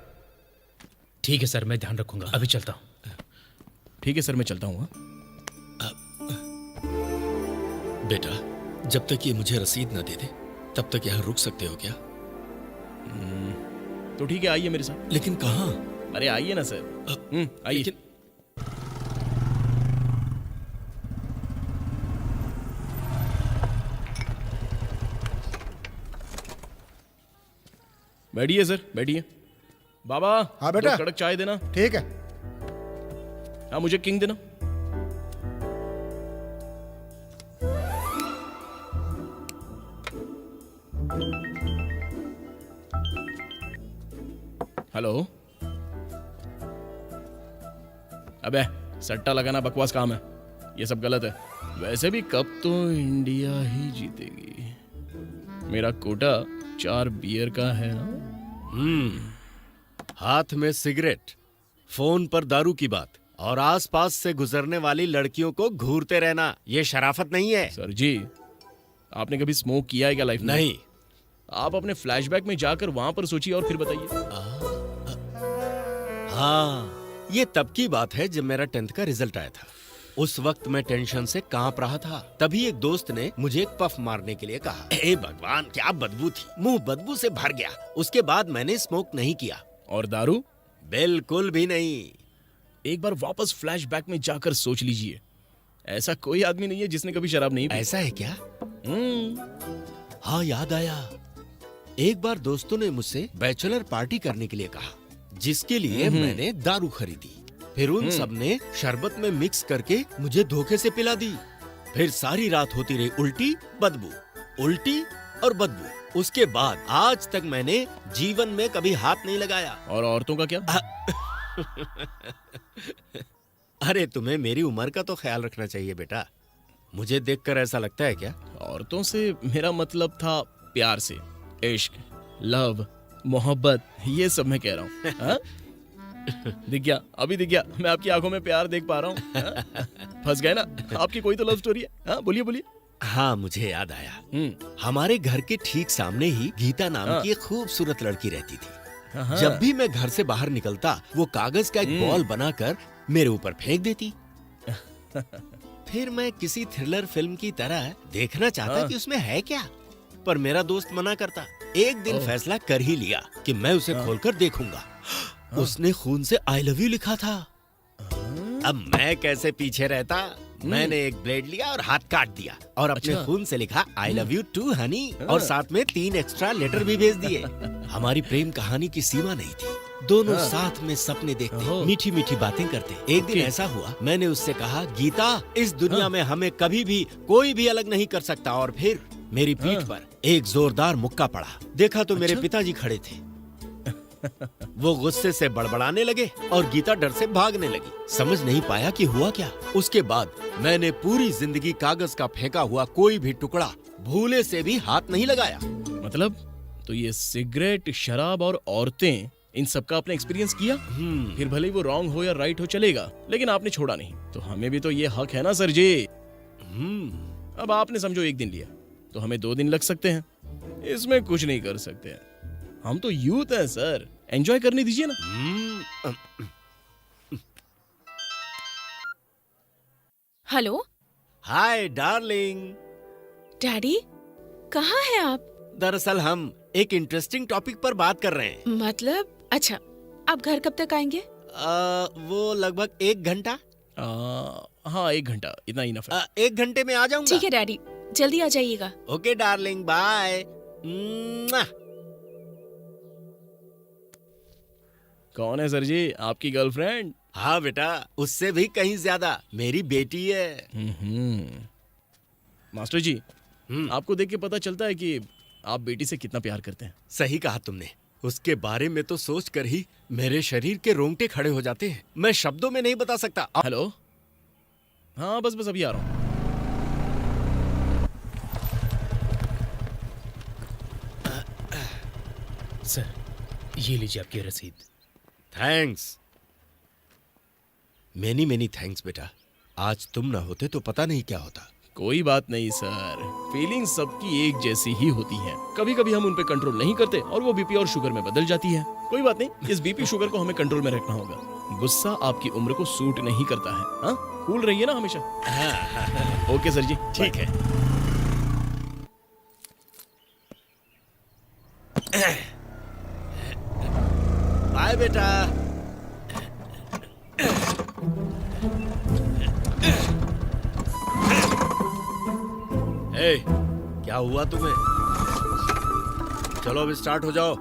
ठीक है सर, मैं ध्यान रखूंगा। अभी चलता हूँ। ठीक है सर, मैं चलता हूँ। बेटा, जब तक ये मुझे रसीद न दे दे तब तक यहाँ रुक सकते हो क्या? तो ठीक है, आइए मेरे साथ। लेकिन कहाँ? अरे आइए ना सर, आइए। बैठिए सर, बैठिए। बाबा, हाँ बेटा। 2 कड़क चाय देना। ठीक है। हाँ, मुझे किंग देना। हेलो। अबे सट्टा लगाना बकवास काम है, ये सब गलत है। वैसे भी कब तो इंडिया ही जीतेगी। मेरा कोटा 4 बियर का है ना। हाथ में सिगरेट, फोन पर दारू की बात और आसपास से गुजरने वाली लड़कियों को घूरते रहना, ये शराफत नहीं है। सर जी, आपने कभी स्मोक किया है क्या लाइफ में? नहीं। आप अपने फ्लैशबैक में जाकर वहां पर सोचिए और फिर बताइए। हाँ, ये तब की बात है जब मेरा 10th का रिजल्ट आया था। उस वक्त मैं टेंशन से कांप रहा था। तभी एक दोस्त ने मुझे एक पफ मारने के लिए कहा। हे भगवान, क्या बदबू थी, मुंह बदबू से भर गया। उसके बाद मैंने स्मोक नहीं किया। और दारू? बिल्कुल भी नहीं। एक बार वापस फ्लैशबैक में जाकर सोच लीजिए, ऐसा कोई आदमी नहीं है जिसने कभी शराब नहीं पी। ऐसा है क्या? हाँ, याद आया। एक बार दोस्तों ने मुझसे बैचलर पार्टी करने के लिए कहा, जिसके लिए मैंने दारू खरीदी। फिर उन सब ने शरबत में मिक्स करके मुझे धोखे से पिला दी। फिर सारी रात होती रही उल्टी बदबू, उल्टी और बदबू। उसके बाद आज तक मैंने जीवन में कभी हाथ नहीं लगाया। और औरतों का क्या? अरे, तुम्हें मेरी उम्र का तो ख्याल रखना चाहिए बेटा। मुझे देखकर ऐसा लगता है क्या? औरतों से मेरा मतलब था प्यार से, इश्क, लव, मोहब्बत, ये सब मैं कह रहा हूँ। दिख गया? अभी दिख गया? मैं आपकी आंखों में प्यार देख पा रहा हूँ। फंस गए ना? आपकी कोई तो लव स्टोरी है? हाँ, बोलिए बोलिए। हाँ, मुझे याद आया। हमारे घर के ठीक सामने ही गीता नाम की एक खूबसूरत लड़की रहती थी। जब भी मैं घर से बाहर निकलता, वो कागज का एक बॉल बनाकर मेरे ऊपर फेंक देती। फिर मैं किसी थ्रिलर फिल्म की तरह देखना चाहता कि उसमें है क्या, पर मेरा दोस्त मना करता। एक दिन फैसला कर ही लिया कि मैं उसे खोलकर देखूंगा। उसने खून से आई लव यू लिखा था। अब मैं कैसे पीछे रहता? मैंने एक ब्लेड लिया और हाथ काट दिया और अपने खून से लिखा I love you too honey, और साथ में 3 एक्स्ट्रा लेटर भी भेज दिए। हमारी प्रेम कहानी की सीमा नहीं थी। दोनों साथ में सपने देखते, मीठी मीठी बातें करते। एक दिन ऐसा हुआ, मैंने उससे कहा, गीता, इस दुनिया में हमें कभी भी कोई भी अलग नहीं कर सकता। और फिर मेरी पीठ पर एक जोरदार मुक्का पड़ा। देखा तो मेरे पिताजी खड़े थे। वो गुस्से से बड़बड़ाने लगे और गीता डर से भागने लगी। समझ नहीं पाया कि हुआ क्या। उसके बाद मैंने पूरी जिंदगी कागज का फेंका हुआ कोई भी टुकड़ा भूले से भी हाथ नहीं लगाया। मतलब तो ये सिगरेट, शराब और औरतें, इन सब का आपने एक्सपीरियंस किया? फिर भले ही वो रॉन्ग हो या राइट हो चलेगा, लेकिन आपने छोड़ा नहीं। तो हमें भी तो ये हक है ना सर जी। अब आपने समझो 1 दिन लिया तो हमें 2 दिन लग सकते हैं। इसमें कुछ नहीं कर सकते हैं। हम तो यूथ हैं सर, एंजॉय करने दीजिए ना। हेलो। Hi darling. डैडी, कहाँ हैं आप? दरअसल हम एक इंटरेस्टिंग टॉपिक पर बात कर रहे हैं। मतलब? अच्छा, आप घर कब तक आएंगे? वो लगभग 1 घंटा। हाँ, 1 घंटा इतना इनफ है। 1 घंटे में आ जाऊंगा। ठीक है डैडी, जल्दी आ जाइएगा। Okay darling, bye. कौन है सर जी? आपकी गर्लफ्रेंड? हाँ बेटा, उससे भी कहीं ज्यादा मेरी बेटी है। मास्टर जी, आपको देख के पता चलता है कि आप बेटी से कितना प्यार करते हैं। सही कहा तुमने। उसके बारे में तो सोच कर ही मेरे शरीर के रोंगटे खड़े हो जाते हैं। मैं शब्दों में नहीं बता सकता। हेलो। हाँ, बस अभी आ रहा हूँ। सर, ये लीजिए आपकी रसीद। थैंक्स। मेनी मेनी थैंक्स बेटा। आज तुम ना होते तो पता नहीं क्या होता। कोई बात नहीं सर, फीलिंग सबकी एक जैसी ही होती है। कभी कभी हम उन पे कंट्रोल नहीं करते और वो बीपी और शुगर में बदल जाती है। कोई बात नहीं, इस बीपी शुगर को हमें कंट्रोल में रखना होगा। गुस्सा आपकी उम्र को सूट नहीं करता है। हाँ, कूल रहिए ना हमेशा। ओके सर जी, ठीक है। बाय बेटा। ए, क्या हुआ तुम्हें? चलो अब स्टार्ट हो जाओ।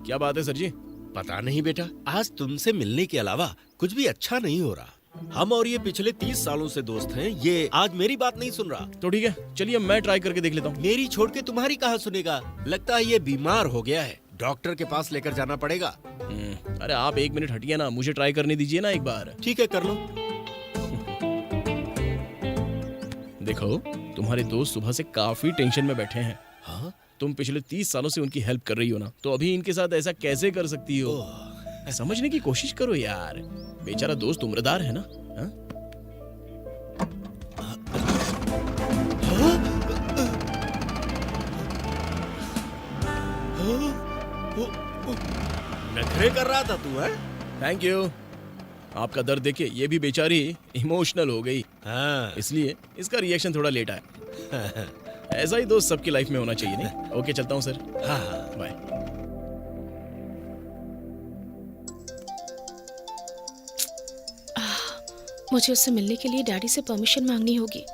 क्या बात है सर जी? पता नहीं बेटा, आज तुमसे मिलने के अलावा कुछ भी अच्छा नहीं हो रहा। हम और ये पिछले 30 सालों से दोस्त हैं, ये आज मेरी बात नहीं सुन रहा। तो ठीक है, चलिए मैं ट्राई करके देख लेता हूँ। मेरी छोड़ के तुम्हारी कहाँ सुनेगा? लगता है ये बीमार हो गया है, डॉक्टर के पास लेकर जाना पड़ेगा। अरे आप 1 मिनट हटिए ना, मुझे ट्राई करने दीजिए ना एक बार। ठीक है, कर लो। देखो, तुम्हारे दोस्त सुबह से काफी टेंशन में बैठे हैं। हाँ? तुम पिछले 30 सालों से उनकी हेल्प कर रही हो ना, तो अभी इनके साथ ऐसा कैसे कर सकती हो? समझने की कोशिश करो यार, बेचारा दोस्त उम्रदार है ना। हाँ? नखरे कर रहा था तू, है? Thank you. आपका दर्द देखे ये भी बेचारी इमोशनल हो गई। हाँ। इसलिए इसका रिएक्शन थोड़ा लेट आया। ऐसा ही दोस्त सबकी लाइफ में होना चाहिए, नहीं? ओके, चलता हूँ सर। हाँ, बाय। मुझे उससे मिलने के लिए डैडी से परमिशन मांगनी होगी।